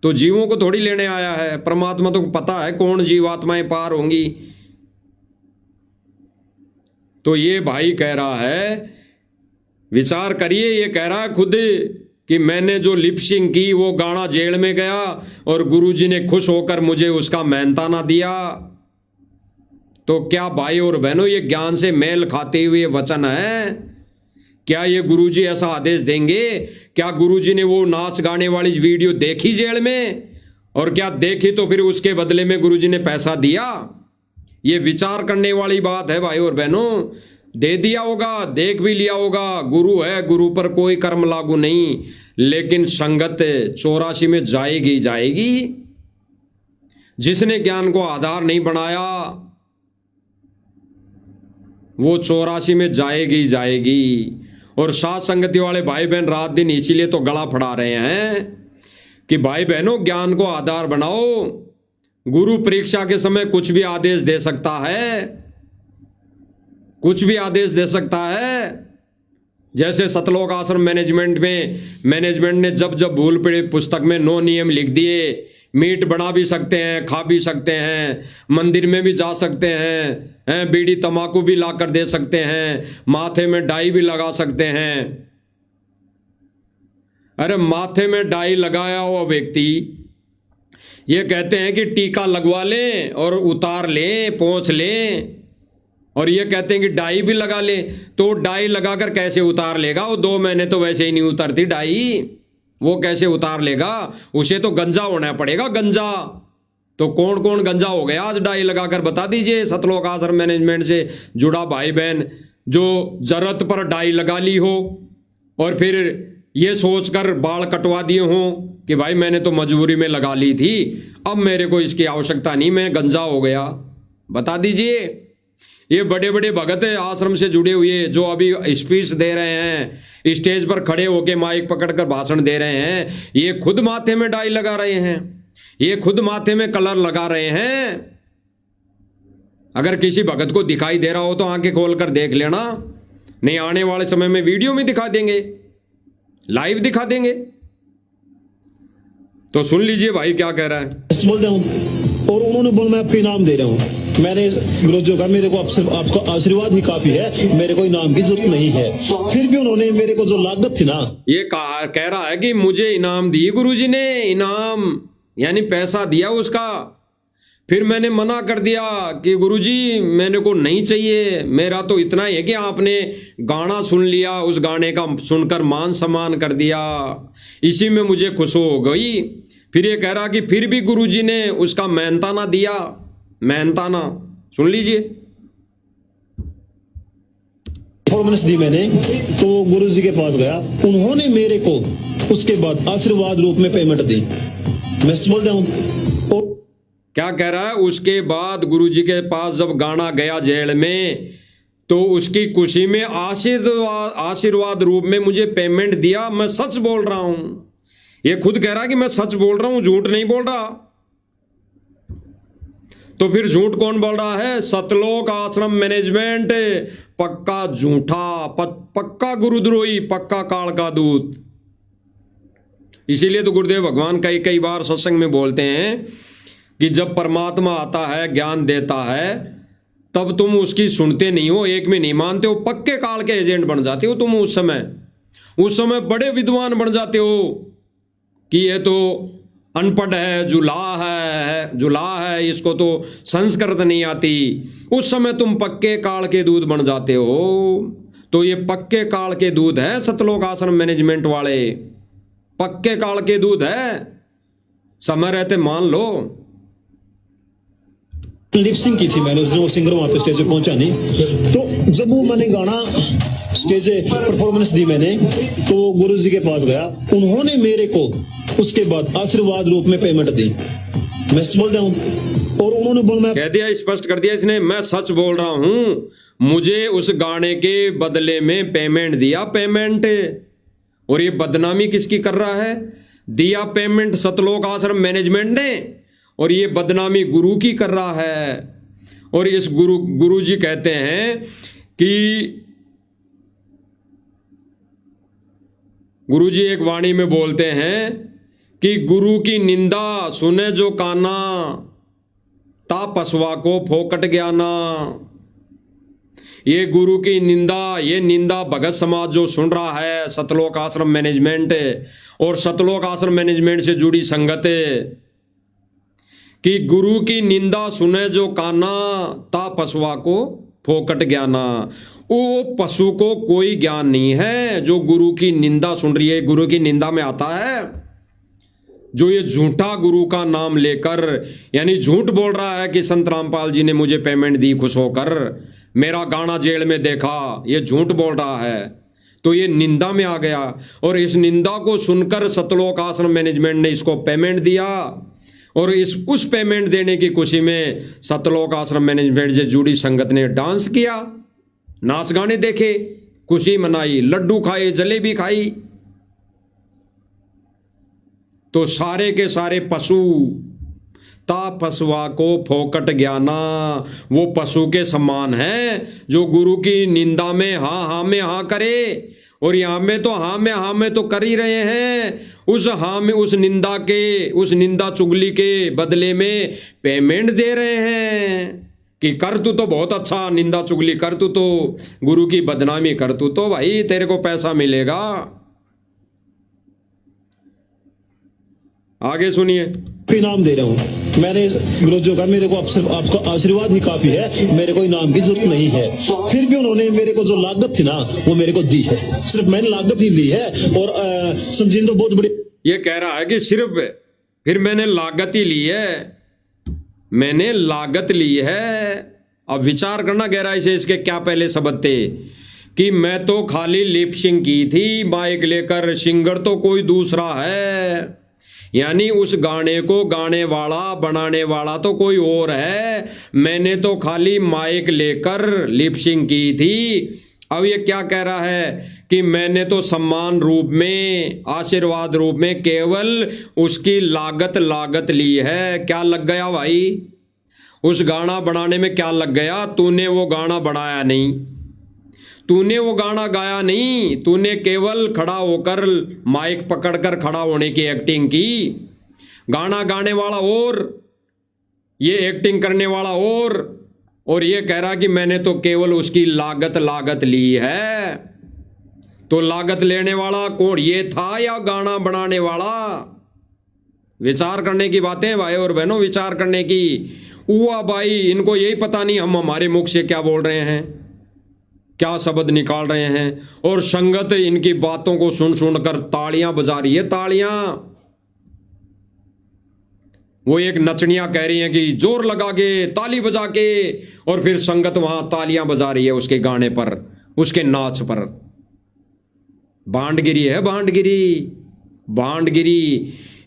तो जीवों को थोड़ी लेने आया है। परमात्मा तो पता है कौन जीवात्माएं पार होंगी। तो ये भाई कह रहा है, विचार करिए, ये कह रहा है खुद कि मैंने जो लिपसिंग की वो गाना जेल में गया और गुरुजी ने खुश होकर मुझे उसका मेहनताना दिया। तो क्या भाई और बहनों ये ज्ञान से मेल खाते हुए वचन है? क्या ये गुरुजी ऐसा आदेश देंगे? क्या गुरुजी ने वो नाच गाने वाली वीडियो देखी जेल में? और क्या देखी तो फिर उसके बदले में गुरुजी ने पैसा दिया? ये विचार करने वाली बात है भाई और बहनों। दे दिया होगा, देख भी लिया होगा, गुरु है, गुरु पर कोई कर्म लागू नहीं, लेकिन संगत 84 में जाएगी जाएगी। जिसने ज्ञान को आधार नहीं बनाया वो 84 में जाएगी जाएगी। और साथ संगति वाले भाई बहन रात दिन इसीलिए तो गला फड़ा रहे हैं कि भाई बहनों ज्ञान को आधार बनाओ। गुरु परीक्षा के समय कुछ भी आदेश दे सकता है, कुछ भी आदेश दे सकता है। जैसे सतलोक आश्रम मैनेजमेंट ने जब जब भूल पड़ी पुस्तक में 9 नियम लिख दिए, मीट बना भी सकते हैं, खा भी सकते हैं, मंदिर में भी जा सकते हैं, बीड़ी तंबाकू भी ला कर दे सकते हैं, माथे में डाई भी लगा सकते हैं। अरे माथे में डाई लगाया हुआ व्यक्ति ये कहते हैं कि टीका लगवा लें और उतार लें, पोंछ लें, और ये कहते हैं कि डाई भी लगा ले। तो डाई लगाकर कैसे उतार लेगा? वो 2 महीने तो वैसे ही नहीं उतरती डाई, वो कैसे उतार लेगा? उसे तो गंजा होना पड़ेगा, गंजा। तो कौन कौन गंजा हो गया आज डाई लगाकर? बता दीजिए सतलोक आश्रम मैनेजमेंट से जुड़ा भाई बहन जो जरूरत पर डाई लगा ली हो और फिर ये सोचकर बाल कटवा दिए हों कि भाई मैंने तो मजबूरी में लगा ली थी, अब मेरे को इसकी आवश्यकता नहीं, मैं गंजा हो गया। बता दीजिए। ये बड़े बड़े भगत आश्रम से जुड़े हुए जो अभी स्पीच दे रहे हैं, स्टेज पर खड़े होके माइक पकड़कर भाषण दे रहे हैं, ये खुद माथे में डाई लगा रहे हैं, ये खुद माथे में कलर लगा रहे हैं। अगर किसी भगत को दिखाई दे रहा हो तो आंखें खोलकर देख लेना, नहीं आने वाले समय में वीडियो में दिखा देंगे, लाइव दिखा देंगे। तो सुन लीजिए भाई क्या कह रहा है। बोल रहा हूँ और उन्होंने बोला मैं आपको इनाम दे रहा हूँ। मैंने गुरुजी का मेरे को आपका आशीर्वाद ही काफी है, मेरे को इनाम की जरूरत नहीं है। फिर भी उन्होंने मेरे को जो लागत थी ना, ये कह रहा है कि मुझे इनाम दी गुरुजी ने, इनाम यानी पैसा दिया उसका। फिर मैंने मना कर दिया कि गुरुजी मेरे को नहीं चाहिए, मेरा तो इतना ही है कि आपने गाना सुन लिया, उस गाने का सुनकर मान सम्मान कर दिया, इसी में मुझे खुश हो गई। फिर ये कह रहा कि फिर भी गुरुजी ने उसका मेहनताना दिया, मेहनताना। सुन लीजिए। परफॉर्मेंस दी मैंने तो गुरुजी के पास गया, उन्होंने मेरे को उसके बाद आशीर्वाद रूप में पेमेंट दी। मैं बोल रहा हूँ क्या कह रहा है? उसके बाद गुरुजी के पास जब गाना गया जेल में तो उसकी खुशी में आशीर्वाद रूप में मुझे पेमेंट दिया। मैं सच बोल रहा हूं। ये खुद कह रहा है कि मैं सच बोल रहा हूं, झूठ नहीं बोल रहा। तो फिर झूठ कौन बोल रहा है? सतलोक आश्रम मैनेजमेंट पक्का झूठा, पक्का गुरुद्रोही, पक्का काल का दूत। इसीलिए तो गुरुदेव भगवान कई बार सत्संग में बोलते हैं कि जब परमात्मा आता है, ज्ञान देता है, तब तुम उसकी सुनते नहीं हो, एक में नहीं मानते हो, पक्के काल के एजेंट बन जाते हो तुम। उस समय बड़े विद्वान बन जाते हो कि ये तो अनपढ़ है, जुला है, इसको तो संस्कृत नहीं आती। उस समय तुम पक्के काल के दूध बन जाते हो। तो ये पक्के काल के दूध है सतलोक आश्रम मैनेजमेंट वाले, पक्के काल के दूध है। समय रहते मान लो। लिपसिंग की थी मैंने, उसने वो सिंगर वहां पे स्टेज पे पहुंचा नहीं। तो जब वो मैंने गाना स्टेज परफॉर्मेंस दी मैंने, तो गुरुजी के पास गया, उन्होंने मेरे को उसके बाद आशीर्वाद रूप में पेमेंट दी। मैं बोल रहा हूँ और उन्होंने बोला, कह दिया, स्पष्ट कर दिया इसने, मैं सच बोल रहा हूं, मुझे उस गाने के बदले में पेमेंट दिया, पेमेंट। और ये बदनामी किसकी कर रहा है? दिया पेमेंट सतलोक आश्रम मैनेजमेंट ने, और ये बदनामी गुरु की कर रहा है। और इस गुरु जी कहते हैं कि गुरु जी एक वाणी में बोलते हैं कि गुरु की निंदा सुने जो काना, ता पसवा को फोकट ज्ञाना। ये गुरु की निंदा, ये निंदा भगत समाज जो सुन रहा है, सतलोक आश्रम मैनेजमेंट और सतलोक आश्रम मैनेजमेंट से जुड़ी संगत, कि गुरु की निंदा सुने जो काना, ता पशुआ को फोकट ज्ञाना। वो पशु को कोई ज्ञान नहीं है जो गुरु की निंदा सुन रही है। गुरु की निंदा में आता है जो ये झूठा गुरु का नाम लेकर, यानी झूठ बोल रहा है कि संत रामपाल जी ने मुझे पेमेंट दी खुश होकर, मेरा गाना जेल में देखा, ये झूठ बोल रहा है, तो ये निंदा में आ गया। और इस निंदा को सुनकर सतलोक आश्रम मैनेजमेंट ने इसको पेमेंट दिया, और उस पेमेंट देने की खुशी में सतलोक आश्रम मैनेजमेंट से जुड़ी संगत ने डांस किया, नाच गाने देखे, खुशी मनाई, लड्डू खाए, जलेबी खाई। तो सारे के सारे पशु, ता पशुआ को फोकट ज्ञाना, वो पशु के समान है जो गुरु की निंदा में हाँ में हाँ करे, और यहाँ में तो हाँ में तो कर ही रहे हैं। उस हाँ में, उस निंदा के, उस निंदा चुगली के बदले में पेमेंट दे रहे हैं कि कर तू तो बहुत अच्छा, निंदा चुगली कर तू तो, गुरु की बदनामी कर तू तो भाई तेरे को पैसा मिलेगा। आगे सुनिए। इनाम दे रहा हूँ मैंने गुरुजों का, मेरे को आपका आशीर्वाद ही काफी है, मेरे को इनाम की जरूरत नहीं है। फिर भी उन्होंने मेरे को जो लागत थी ना वो मेरे को दी है, सिर्फ मैंने लागत ही ली है। और समझिए तो बहुत बड़ी, ये कह रहा है कि सिर्फ फिर मैंने लागत ही ली है, मैंने लागत ली है। अब विचार करना गहराई से, इसके क्या पहले शब्द थे कि मैं तो खाली लिपसिंग की थी माइक लेकर, सिंगर तो कोई दूसरा है, यानी उस गाने को गाने वाला, बनाने वाला तो कोई और है, मैंने तो खाली माइक लेकर लिपसिंग की थी। अब ये क्या कह रहा है कि मैंने तो सम्मान रूप में, आशीर्वाद रूप में केवल उसकी लागत ली है। क्या लग गया भाई? उस गाना बनाने में क्या लग गया? तूने वो गाना बनाया नहीं, तूने वो गाना गाया नहीं, तूने केवल खड़ा होकर माइक पकड़कर खड़ा होने की एक्टिंग की। गाना गाने वाला और ये एक्टिंग करने वाला और ये कह रहा कि मैंने तो केवल उसकी लागत ली है। तो लागत लेने वाला कौन, ये था या गाना बनाने वाला? विचार करने की बातें भाई और बहनों, विचार करने की। हुआ भाई, इनको यही पता नहीं हम हमारे मुख से क्या बोल रहे हैं, क्या शब्द निकाल रहे हैं, और संगत इनकी बातों को सुन कर तालियां बजा रही है, तालियां। वो एक नचनिया कह रही है कि जोर लगा के, ताली बजा के, और फिर संगत वहां तालियां बजा रही है उसके गाने पर, उसके नाच पर। भांडगिरी है, भांडगिरी।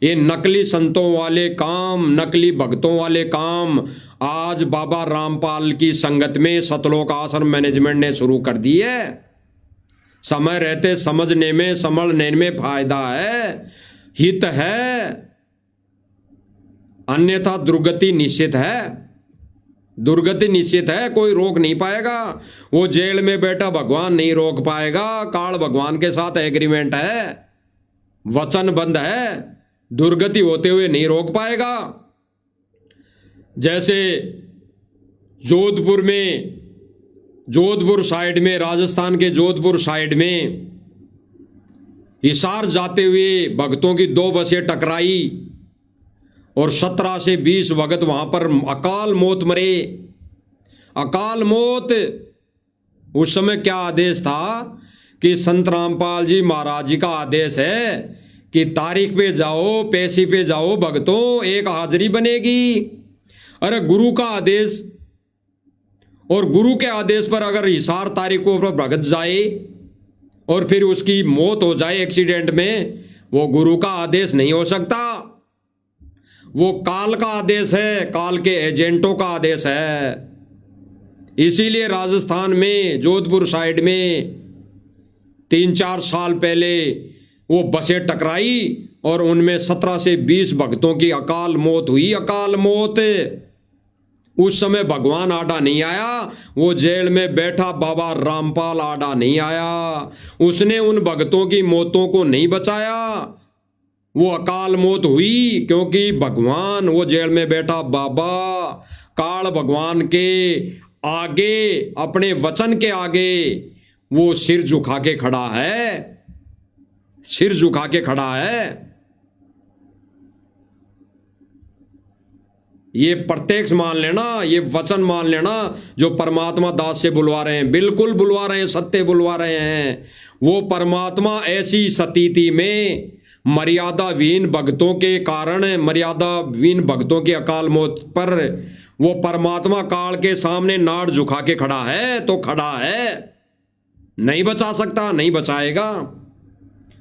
ये नकली संतों वाले काम, नकली भक्तों वाले काम आज बाबा रामपाल की संगत में सतलोक आश्रम मैनेजमेंट ने शुरू कर दी है। समय रहते समझने में, समझने में फायदा है, हित है, अन्यथा दुर्गति निश्चित है। दुर्गति निश्चित है, कोई रोक नहीं पाएगा। वो जेल में बैठा भगवान नहीं रोक पाएगा, काल भगवान के साथ एग्रीमेंट है, वचनबंध है, दुर्गति होते हुए नहीं रोक पाएगा। जैसे जोधपुर साइड में, राजस्थान के जोधपुर साइड में हिसार जाते हुए भक्तों की 2 बसें टकराई और 17 से 20 भगत वहां पर अकाल मौत मरे। अकाल मौत। उस समय क्या आदेश था कि संत रामपाल जी महाराज जी का आदेश है कि तारीख पे जाओ, पैसे पे जाओ भक्तों, एक हाजिरी बनेगी। अरे गुरु का आदेश, और गुरु के आदेश पर अगर हिसार तारीखों पर भगत जाए और फिर उसकी मौत हो जाए एक्सीडेंट में, वो गुरु का आदेश नहीं हो सकता, वो काल का आदेश है, काल के एजेंटों का आदेश है। इसीलिए राजस्थान में जोधपुर साइड में 3-4 साल पहले वो बसें टकराई और उनमें 17 से 20 भक्तों की अकाल मौत हुई, अकाल मौत। उस समय भगवान आडा नहीं आया, वो जेल में बैठा बाबा रामपाल आडा नहीं आया, उसने उन भक्तों की मौतों को नहीं बचाया। वो अकाल मौत हुई क्योंकि भगवान, वो जेल में बैठा बाबा काल भगवान के आगे, अपने वचन के आगे वो सिर झुका के खड़ा है, सिर झुका के खड़ा है। ये प्रत्यक्ष मान लेना, ये वचन मान लेना जो परमात्मा दास से बुलवा रहे हैं, बिल्कुल बुलवा रहे हैं, सत्य बुलवा रहे हैं। वो परमात्मा ऐसी स्थिति में मर्यादाहीन भक्तों के कारण, मर्यादाहीन भक्तों की अकाल मौत पर वो परमात्मा काल के सामने नाड़ झुका के खड़ा है, तो खड़ा है, नहीं बचा सकता, नहीं बचाएगा।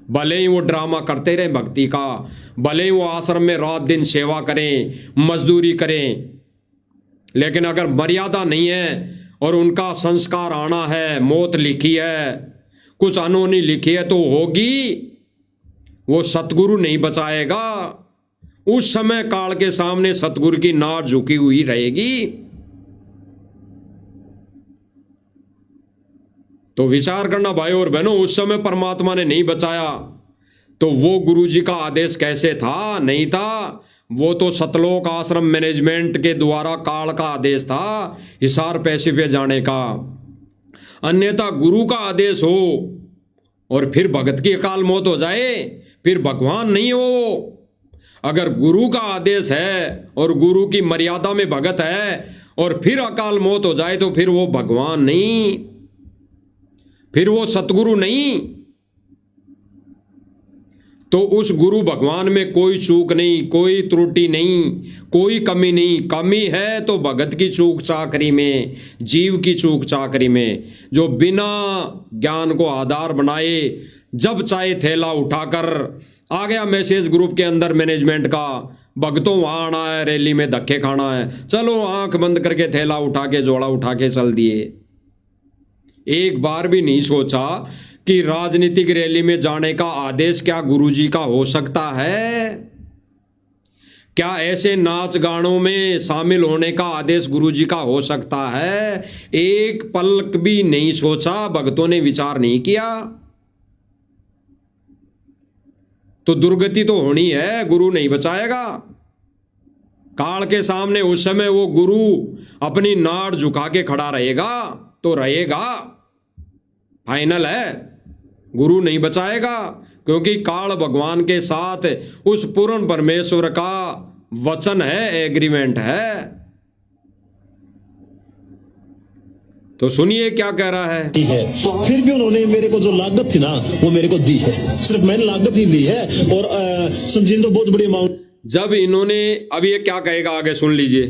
भले ही वो ड्रामा करते रहे भक्ति का, भले ही वो आश्रम में रात दिन सेवा करें, मजदूरी करें, लेकिन अगर मर्यादा नहीं है और उनका संस्कार आना है, मौत लिखी है, कुछ अनहोनी लिखी है तो होगी, वो सतगुरु नहीं बचाएगा। उस समय काल के सामने सतगुरु की नाड़ झुकी हुई रहेगी। तो विचार करना भाई और बहनों, उस समय परमात्मा ने नहीं बचाया तो वो गुरु जी का आदेश कैसे था? नहीं था, वो तो सतलोक आश्रम मैनेजमेंट के द्वारा काल का आदेश था हिसार पैसे पे जाने का। अन्यथा गुरु का आदेश हो और फिर भगत की अकाल मौत हो जाए, फिर भगवान नहीं हो। अगर गुरु का आदेश है और गुरु की मर्यादा में भगत है और फिर अकाल मौत हो जाए तो फिर वो भगवान नहीं, फिर वो सतगुरु नहीं। तो उस गुरु भगवान में कोई चूक नहीं, कोई त्रुटि नहीं, कोई कमी नहीं। कमी है तो भगत की चूक चाकरी में, जीव की चूक चाकरी में, जो बिना ज्ञान को आधार बनाए जब चाहे थैला उठाकर आ गया मैसेज ग्रुप के अंदर मैनेजमेंट का, भगतों वहां आना है, रैली में धक्के खाना है, चलो आंख बंद करके थैला उठा के, जोड़ा उठा के चल दिए। एक बार भी नहीं सोचा कि राजनीतिक रैली में जाने का आदेश क्या गुरुजी का हो सकता है? क्या ऐसे नाच गानों में शामिल होने का आदेश गुरुजी का हो सकता है? एक पलक भी नहीं सोचा, भक्तों ने विचार नहीं किया। तो दुर्गति तो होनी है, गुरु नहीं बचाएगा। काल के सामने उस समय वो गुरु अपनी नाड़ झुका के खड़ा रहेगा तो रहेगा, फाइनल है, गुरु नहीं बचाएगा। क्योंकि काल भगवान के साथ उस पूर्ण परमेश्वर का वचन है, एग्रीमेंट है। तो सुनिए क्या कह रहा है। फिर भी उन्होंने मेरे को जो लागत थी ना वो मेरे को दी है, सिर्फ मैंने लागत ही ली है और समझिए तो बहुत बड़ी अमाउंट। जब इन्होंने, अब ये क्या कहेगा आगे सुन लीजिए।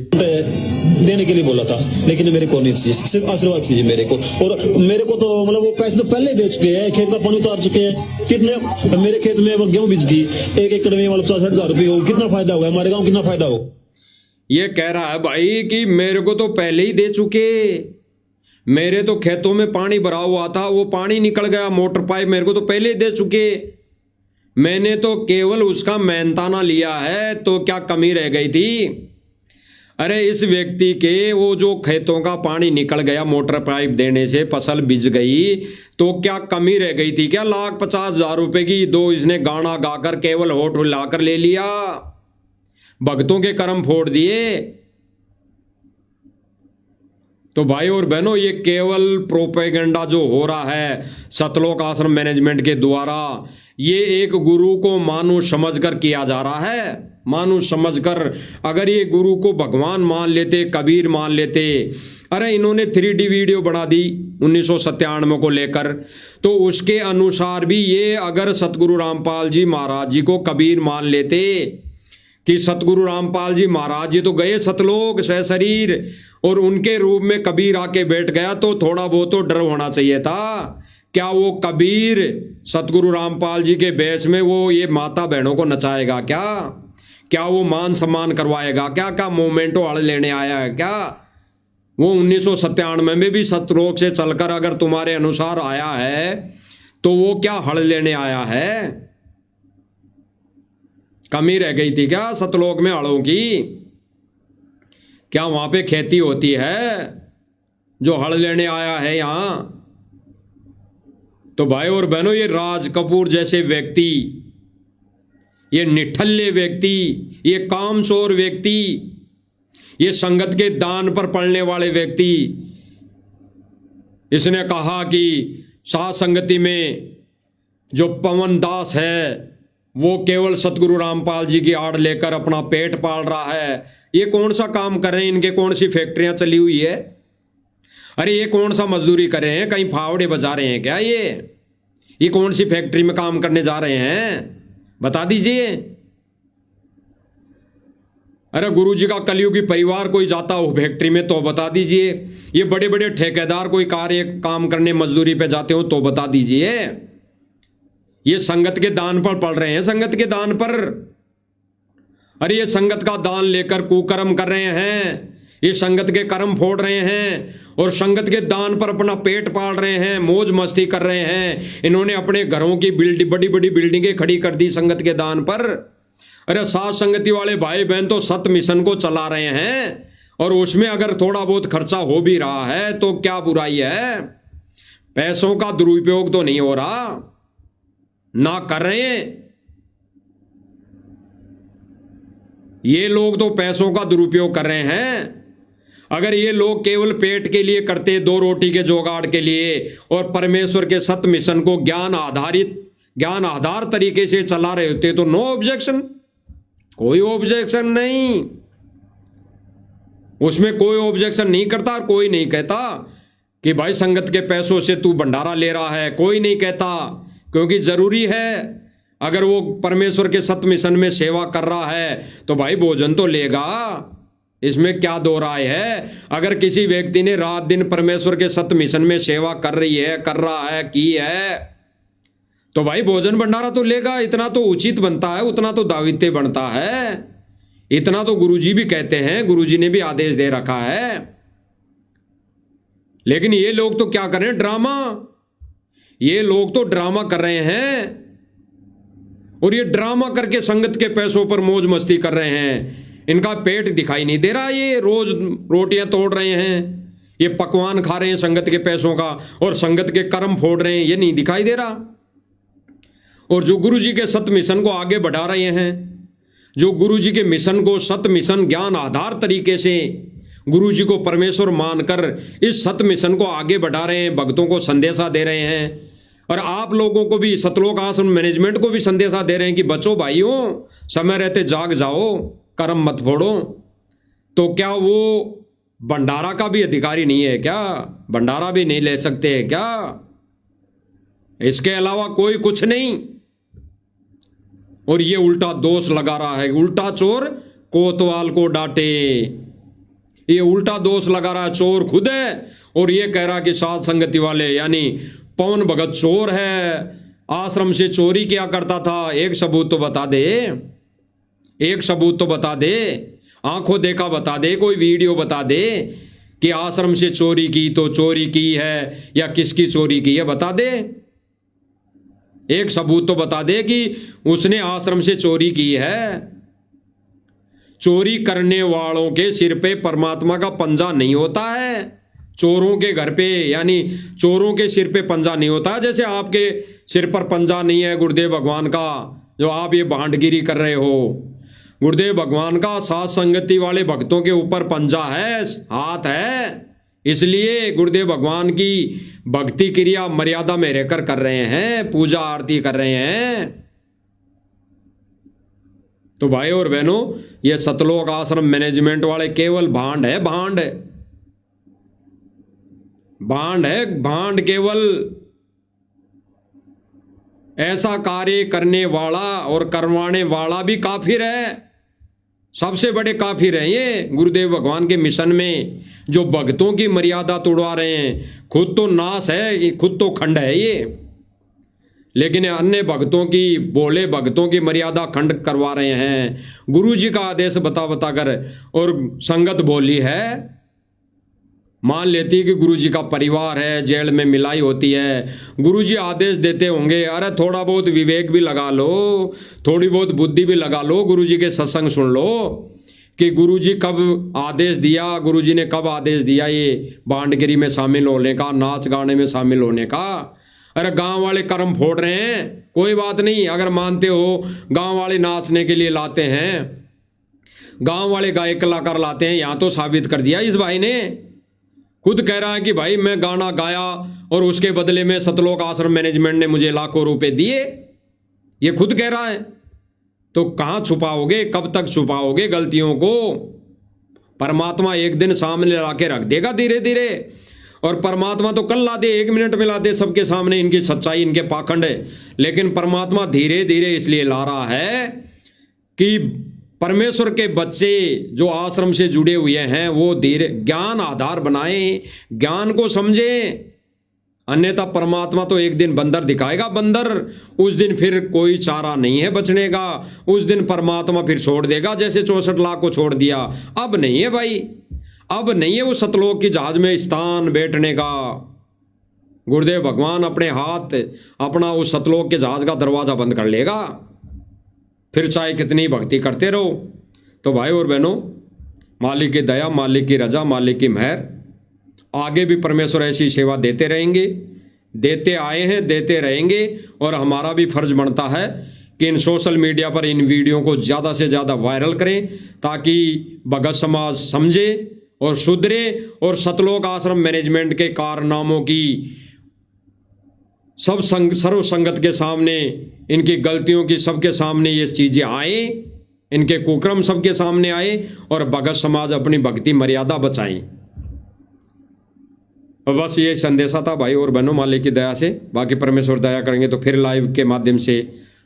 देने के लिए बोला था लेकिन मेरे को नहीं चाहिए, सिर्फ आशीर्वाद चाहिए मेरे को। और मेरे को तो मतलब वो पैसे तो पहले दे चुके हैं, खेत का पानी उतार चुके हैं। कितने मेरे खेत में वो गेहूं बीज गई, 1 एकड़ में मतलब 60,000 रुपये हो, कितना फायदा हुआ हमारे गाँव, कितना फायदा हो। ये कह रहा है भाई कि मेरे को तो पहले ही दे चुके, मेरे तो खेतों में पानी भरा हुआ था, वो पानी निकल गया, मोटर पाइप मेरे को तो पहले ही दे चुके, मैंने तो केवल उसका मेहनताना लिया है, तो क्या कमी रह गई थी? अरे इस व्यक्ति के वो जो खेतों का पानी निकल गया मोटर पाइप देने से, फसल बिज गई, तो क्या कमी रह गई थी? क्या 1,50,000 रुपए की दो इसने गाना गाकर केवल होठ हिलाकर ले लिया, भक्तों के कर्म फोड़ दिए। तो भाई और बहनों, ये केवल प्रोपेगेंडा जो हो रहा है सतलोक आश्रम मैनेजमेंट के द्वारा, ये एक गुरु को मानुष समझकर किया जा रहा है। मानुष समझकर, अगर ये गुरु को भगवान मान लेते, कबीर मान लेते, अरे इन्होंने 3D वीडियो बना दी 1997 को लेकर, तो उसके अनुसार भी ये अगर सतगुरु रामपाल जी महाराज जी को कबीर मान लेते कि सतगुरु रामपाल जी महाराज जी तो गए सतलोक सशरीर और उनके रूप में कबीर आके बैठ गया, तो थोड़ा बहुत तो डर होना चाहिए था। क्या वो कबीर सतगुरु रामपाल जी के बेस में वो ये माता बहनों को नचाएगा क्या? क्या वो मान सम्मान करवाएगा क्या? क्या मोमेंटो हड़ लेने आया है क्या? वो 1997 में भी सतलोक से चलकर अगर तुम्हारे अनुसार आया है तो वो क्या हड़ लेने आया है? कमी रह गई थी क्या सतलोक में हड़ों की? क्या वहां पे खेती होती है जो हल लेने आया है यहां? तो भाई और बहनों, ये राज कपूर जैसे व्यक्ति, ये निठल्ले व्यक्ति, ये कामचोर व्यक्ति, ये संगत के दान पर पड़ने वाले व्यक्ति, इसने कहा कि साथ संगति में जो पवन दास है वो केवल सतगुरु रामपाल जी की आड़ लेकर अपना पेट पाल रहा है। ये कौन सा काम कर रहे हैं? इनके कौन सी फैक्ट्रियां चली हुई है? अरे ये कौन सा मजदूरी कर रहे हैं? कहीं फावड़े बजा रहे हैं क्या? ये कौन सी फैक्ट्री में काम करने जा रहे हैं? बता दीजिए। अरे गुरुजी का कलयुगी परिवार कोई जाता हो फैक्ट्री में तो बता दीजिए। ये बड़े बड़े ठेकेदार कोई काम करने मजदूरी पे जाते हो तो बता दीजिए। ये संगत के दान पर पड़ रहे हैं, संगत के दान पर। अरे ये संगत का दान लेकर कुकर्म कर रहे हैं, ये संगत के कर्म फोड़ रहे हैं और संगत के दान पर अपना पेट पाल रहे हैं, मौज मस्ती कर रहे हैं। इन्होंने अपने घरों की बड़ी बड़ी बिल्डिंगें खड़ी कर दी संगत के दान पर। अरे साथ संगति वाले भाई बहन तो सत मिशन को चला रहे हैं और उसमें अगर थोड़ा बहुत खर्चा हो भी रहा है तो क्या बुराई है? पैसों का दुरुपयोग तो नहीं हो रहा, ना कर रहे हैं। ये लोग तो पैसों का दुरुपयोग कर रहे हैं। अगर ये लोग केवल पेट के लिए करते, दो रोटी के जुगाड़ के लिए, और परमेश्वर के सत मिशन को ज्ञान आधार तरीके से चला रहे होते तो नो ऑब्जेक्शन, कोई ऑब्जेक्शन नहीं। उसमें कोई ऑब्जेक्शन नहीं करता, कोई नहीं कहता कि भाई संगत के पैसों से तू भंडारा ले रहा है, कोई नहीं कहता, क्योंकि जरूरी है। अगर वो परमेश्वर के सत मिशन में सेवा कर रहा है तो भाई भोजन तो लेगा, इसमें क्या दो राय है। अगर किसी व्यक्ति ने रात दिन परमेश्वर के सत मिशन में सेवा कर रहा है की है तो भाई भोजन भंडारा तो लेगा। इतना तो उचित बनता है, उतना तो दावित्य बनता है, इतना तो गुरुजी भी कहते हैं, गुरुजी ने भी आदेश दे रखा है। लेकिन ये लोग तो क्या कर रहे हैं? ड्रामा। ये लोग तो ड्रामा कर रहे हैं और ये ड्रामा करके संगत के पैसों पर मौज मस्ती कर रहे हैं। इनका पेट दिखाई नहीं दे रहा, ये रोज रोटियां तोड़ रहे हैं, ये पकवान खा रहे हैं संगत के पैसों का और संगत के कर्म फोड़ रहे हैं, ये नहीं दिखाई दे रहा। और जो गुरुजी के सत मिशन को आगे बढ़ा रहे हैं, जो गुरुजी के मिशन को सत मिशन ज्ञान आधार तरीके से गुरुजी को परमेश्वर मानकर इस सत मिशन को आगे बढ़ा रहे हैं, भक्तों को संदेशा दे रहे हैं और आप लोगों को भी, सतलोक आश्रम मैनेजमेंट को भी संदेशा दे रहे हैं कि बचो भाइयों, समय रहते जाग जाओ, कर्म मत फोड़ो। तो क्या वो भंडारा का भी अधिकारी नहीं है क्या? भंडारा भी नहीं ले सकते हैं क्या? इसके अलावा कोई कुछ नहीं। और ये उल्टा दोष लगा रहा है, उल्टा चोर कोतवाल को डांटे। ये उल्टा दोष लगा रहा है, चोर खुद है और ये कह रहा कि साध संगति वाले यानी पवन भगत चोर है, आश्रम से चोरी किया करता था। एक सबूत तो बता दे, एक सबूत तो बता दे, आंखों देखा बता दे, कोई वीडियो बता दे कि आश्रम से चोरी की तो चोरी की है या किसकी चोरी की है, बता दे। एक सबूत तो बता दे कि उसने आश्रम से चोरी की है। चोरी करने वालों के सिर पे परमात्मा का पंजा नहीं होता है, चोरों के घर पे यानी चोरों के सिर पे पंजा नहीं होता। जैसे आपके सिर पर पंजा नहीं है गुरुदेव भगवान का, जो आप ये भांडगिरी कर रहे हो। गुरुदेव भगवान का साथ संगति वाले भक्तों के ऊपर पंजा है, हाथ है, इसलिए गुरुदेव भगवान की भक्ति क्रिया मर्यादा में रहकर कर रहे हैं, पूजा आरती कर रहे हैं। तो भाई और बहनों, ये सतलोक आश्रम मैनेजमेंट वाले केवल भांड है, भांड है, भांड। केवल ऐसा कार्य करने वाला और करवाने वाला भी काफिर है, सबसे बड़े काफिर हैं ये गुरुदेव भगवान के मिशन में, जो भक्तों की मर्यादा तोड़वा रहे हैं। खुद तो नाश है, खुद तो खंड है ये, लेकिन अन्य भक्तों की, बोले भक्तों की मर्यादा खंड करवा रहे हैं। गुरु जी का आदेश बता कर और संगत बोली है मान लेती है कि गुरुजी का परिवार है, जेल में मिलाई होती है, गुरुजी आदेश देते होंगे, अरे थोड़ा बहुत विवेक भी लगा लो, थोड़ी बहुत बुद्धि भी लगा लो, गुरुजी के सत्संग सुन लो कि गुरुजी कब आदेश दिया, गुरुजी ने कब आदेश दिया ये बांडगिरी में शामिल होने का, नाच गाने में शामिल होने का। अरे गांव वाले कर्म फोड़ रहे हैं, कोई बात नहीं, अगर मानते हो गांव वाले नाचने के लिए लाते हैं, गांव वाले गायक कलाकार लाते हैं, यहाँ तो साबित कर दिया इस भाई ने, खुद कह रहा है कि भाई मैं गाना गाया और उसके बदले में सतलोक आश्रम मैनेजमेंट ने मुझे लाखों रुपए दिए, ये खुद कह रहा है। तो कहाँ छुपाओगे, कब तक छुपाओगे गलतियों को? परमात्मा एक दिन सामने ला के रख देगा धीरे धीरे, और परमात्मा तो कल ला दे, 1 मिनट में ला दे सबके सामने इनकी सच्चाई, इनके पाखंड है। लेकिन परमात्मा धीरे धीरे इसलिए ला रहा है कि परमेश्वर के बच्चे जो आश्रम से जुड़े हुए हैं वो धीरे ज्ञान आधार बनाएं, ज्ञान को समझें, अन्यथा परमात्मा तो एक दिन बंदर दिखाएगा, बंदर, उस दिन फिर कोई चारा नहीं है बचने का, उस दिन परमात्मा फिर छोड़ देगा जैसे 64 लाख को छोड़ दिया। अब नहीं है भाई, अब नहीं है वो सतलोक की जहाज में स्थान बैठने का। गुरुदेव भगवान अपने हाथ अपना उस सतलोक के जहाज का दरवाजा बंद कर लेगा, फिर चाहे कितनी भक्ति करते रहो। तो भाई और बहनों, मालिक की दया, मालिक की रजा, मालिक की मेहर, आगे भी परमेश्वर ऐसी सेवा देते रहेंगे, देते आए हैं, देते रहेंगे। और हमारा भी फर्ज बनता है कि इन सोशल मीडिया पर इन वीडियो को ज़्यादा से ज़्यादा वायरल करें, ताकि भगत समाज समझे और सुधरे, और सतलोक आश्रम मैनेजमेंट के कारनामों की सर्व संगत के सामने, इनकी गलतियों की सबके सामने ये चीज़ें आए, इनके कुक्रम सबके सामने आए, और भगत समाज अपनी भक्ति मर्यादा बचाएं। और बस ये संदेशा था भाई और बहनों, मालिक की दया से। बाकी परमेश्वर दया करेंगे तो फिर लाइव के माध्यम से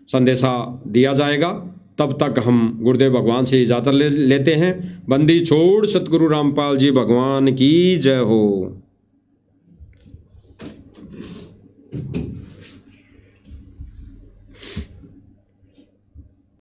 संदेशा दिया जाएगा। तब तक हम गुरुदेव भगवान से इजाज़त लेते हैं। बंदी छोड़ सतगुरु रामपाल जी भगवान की जय हो।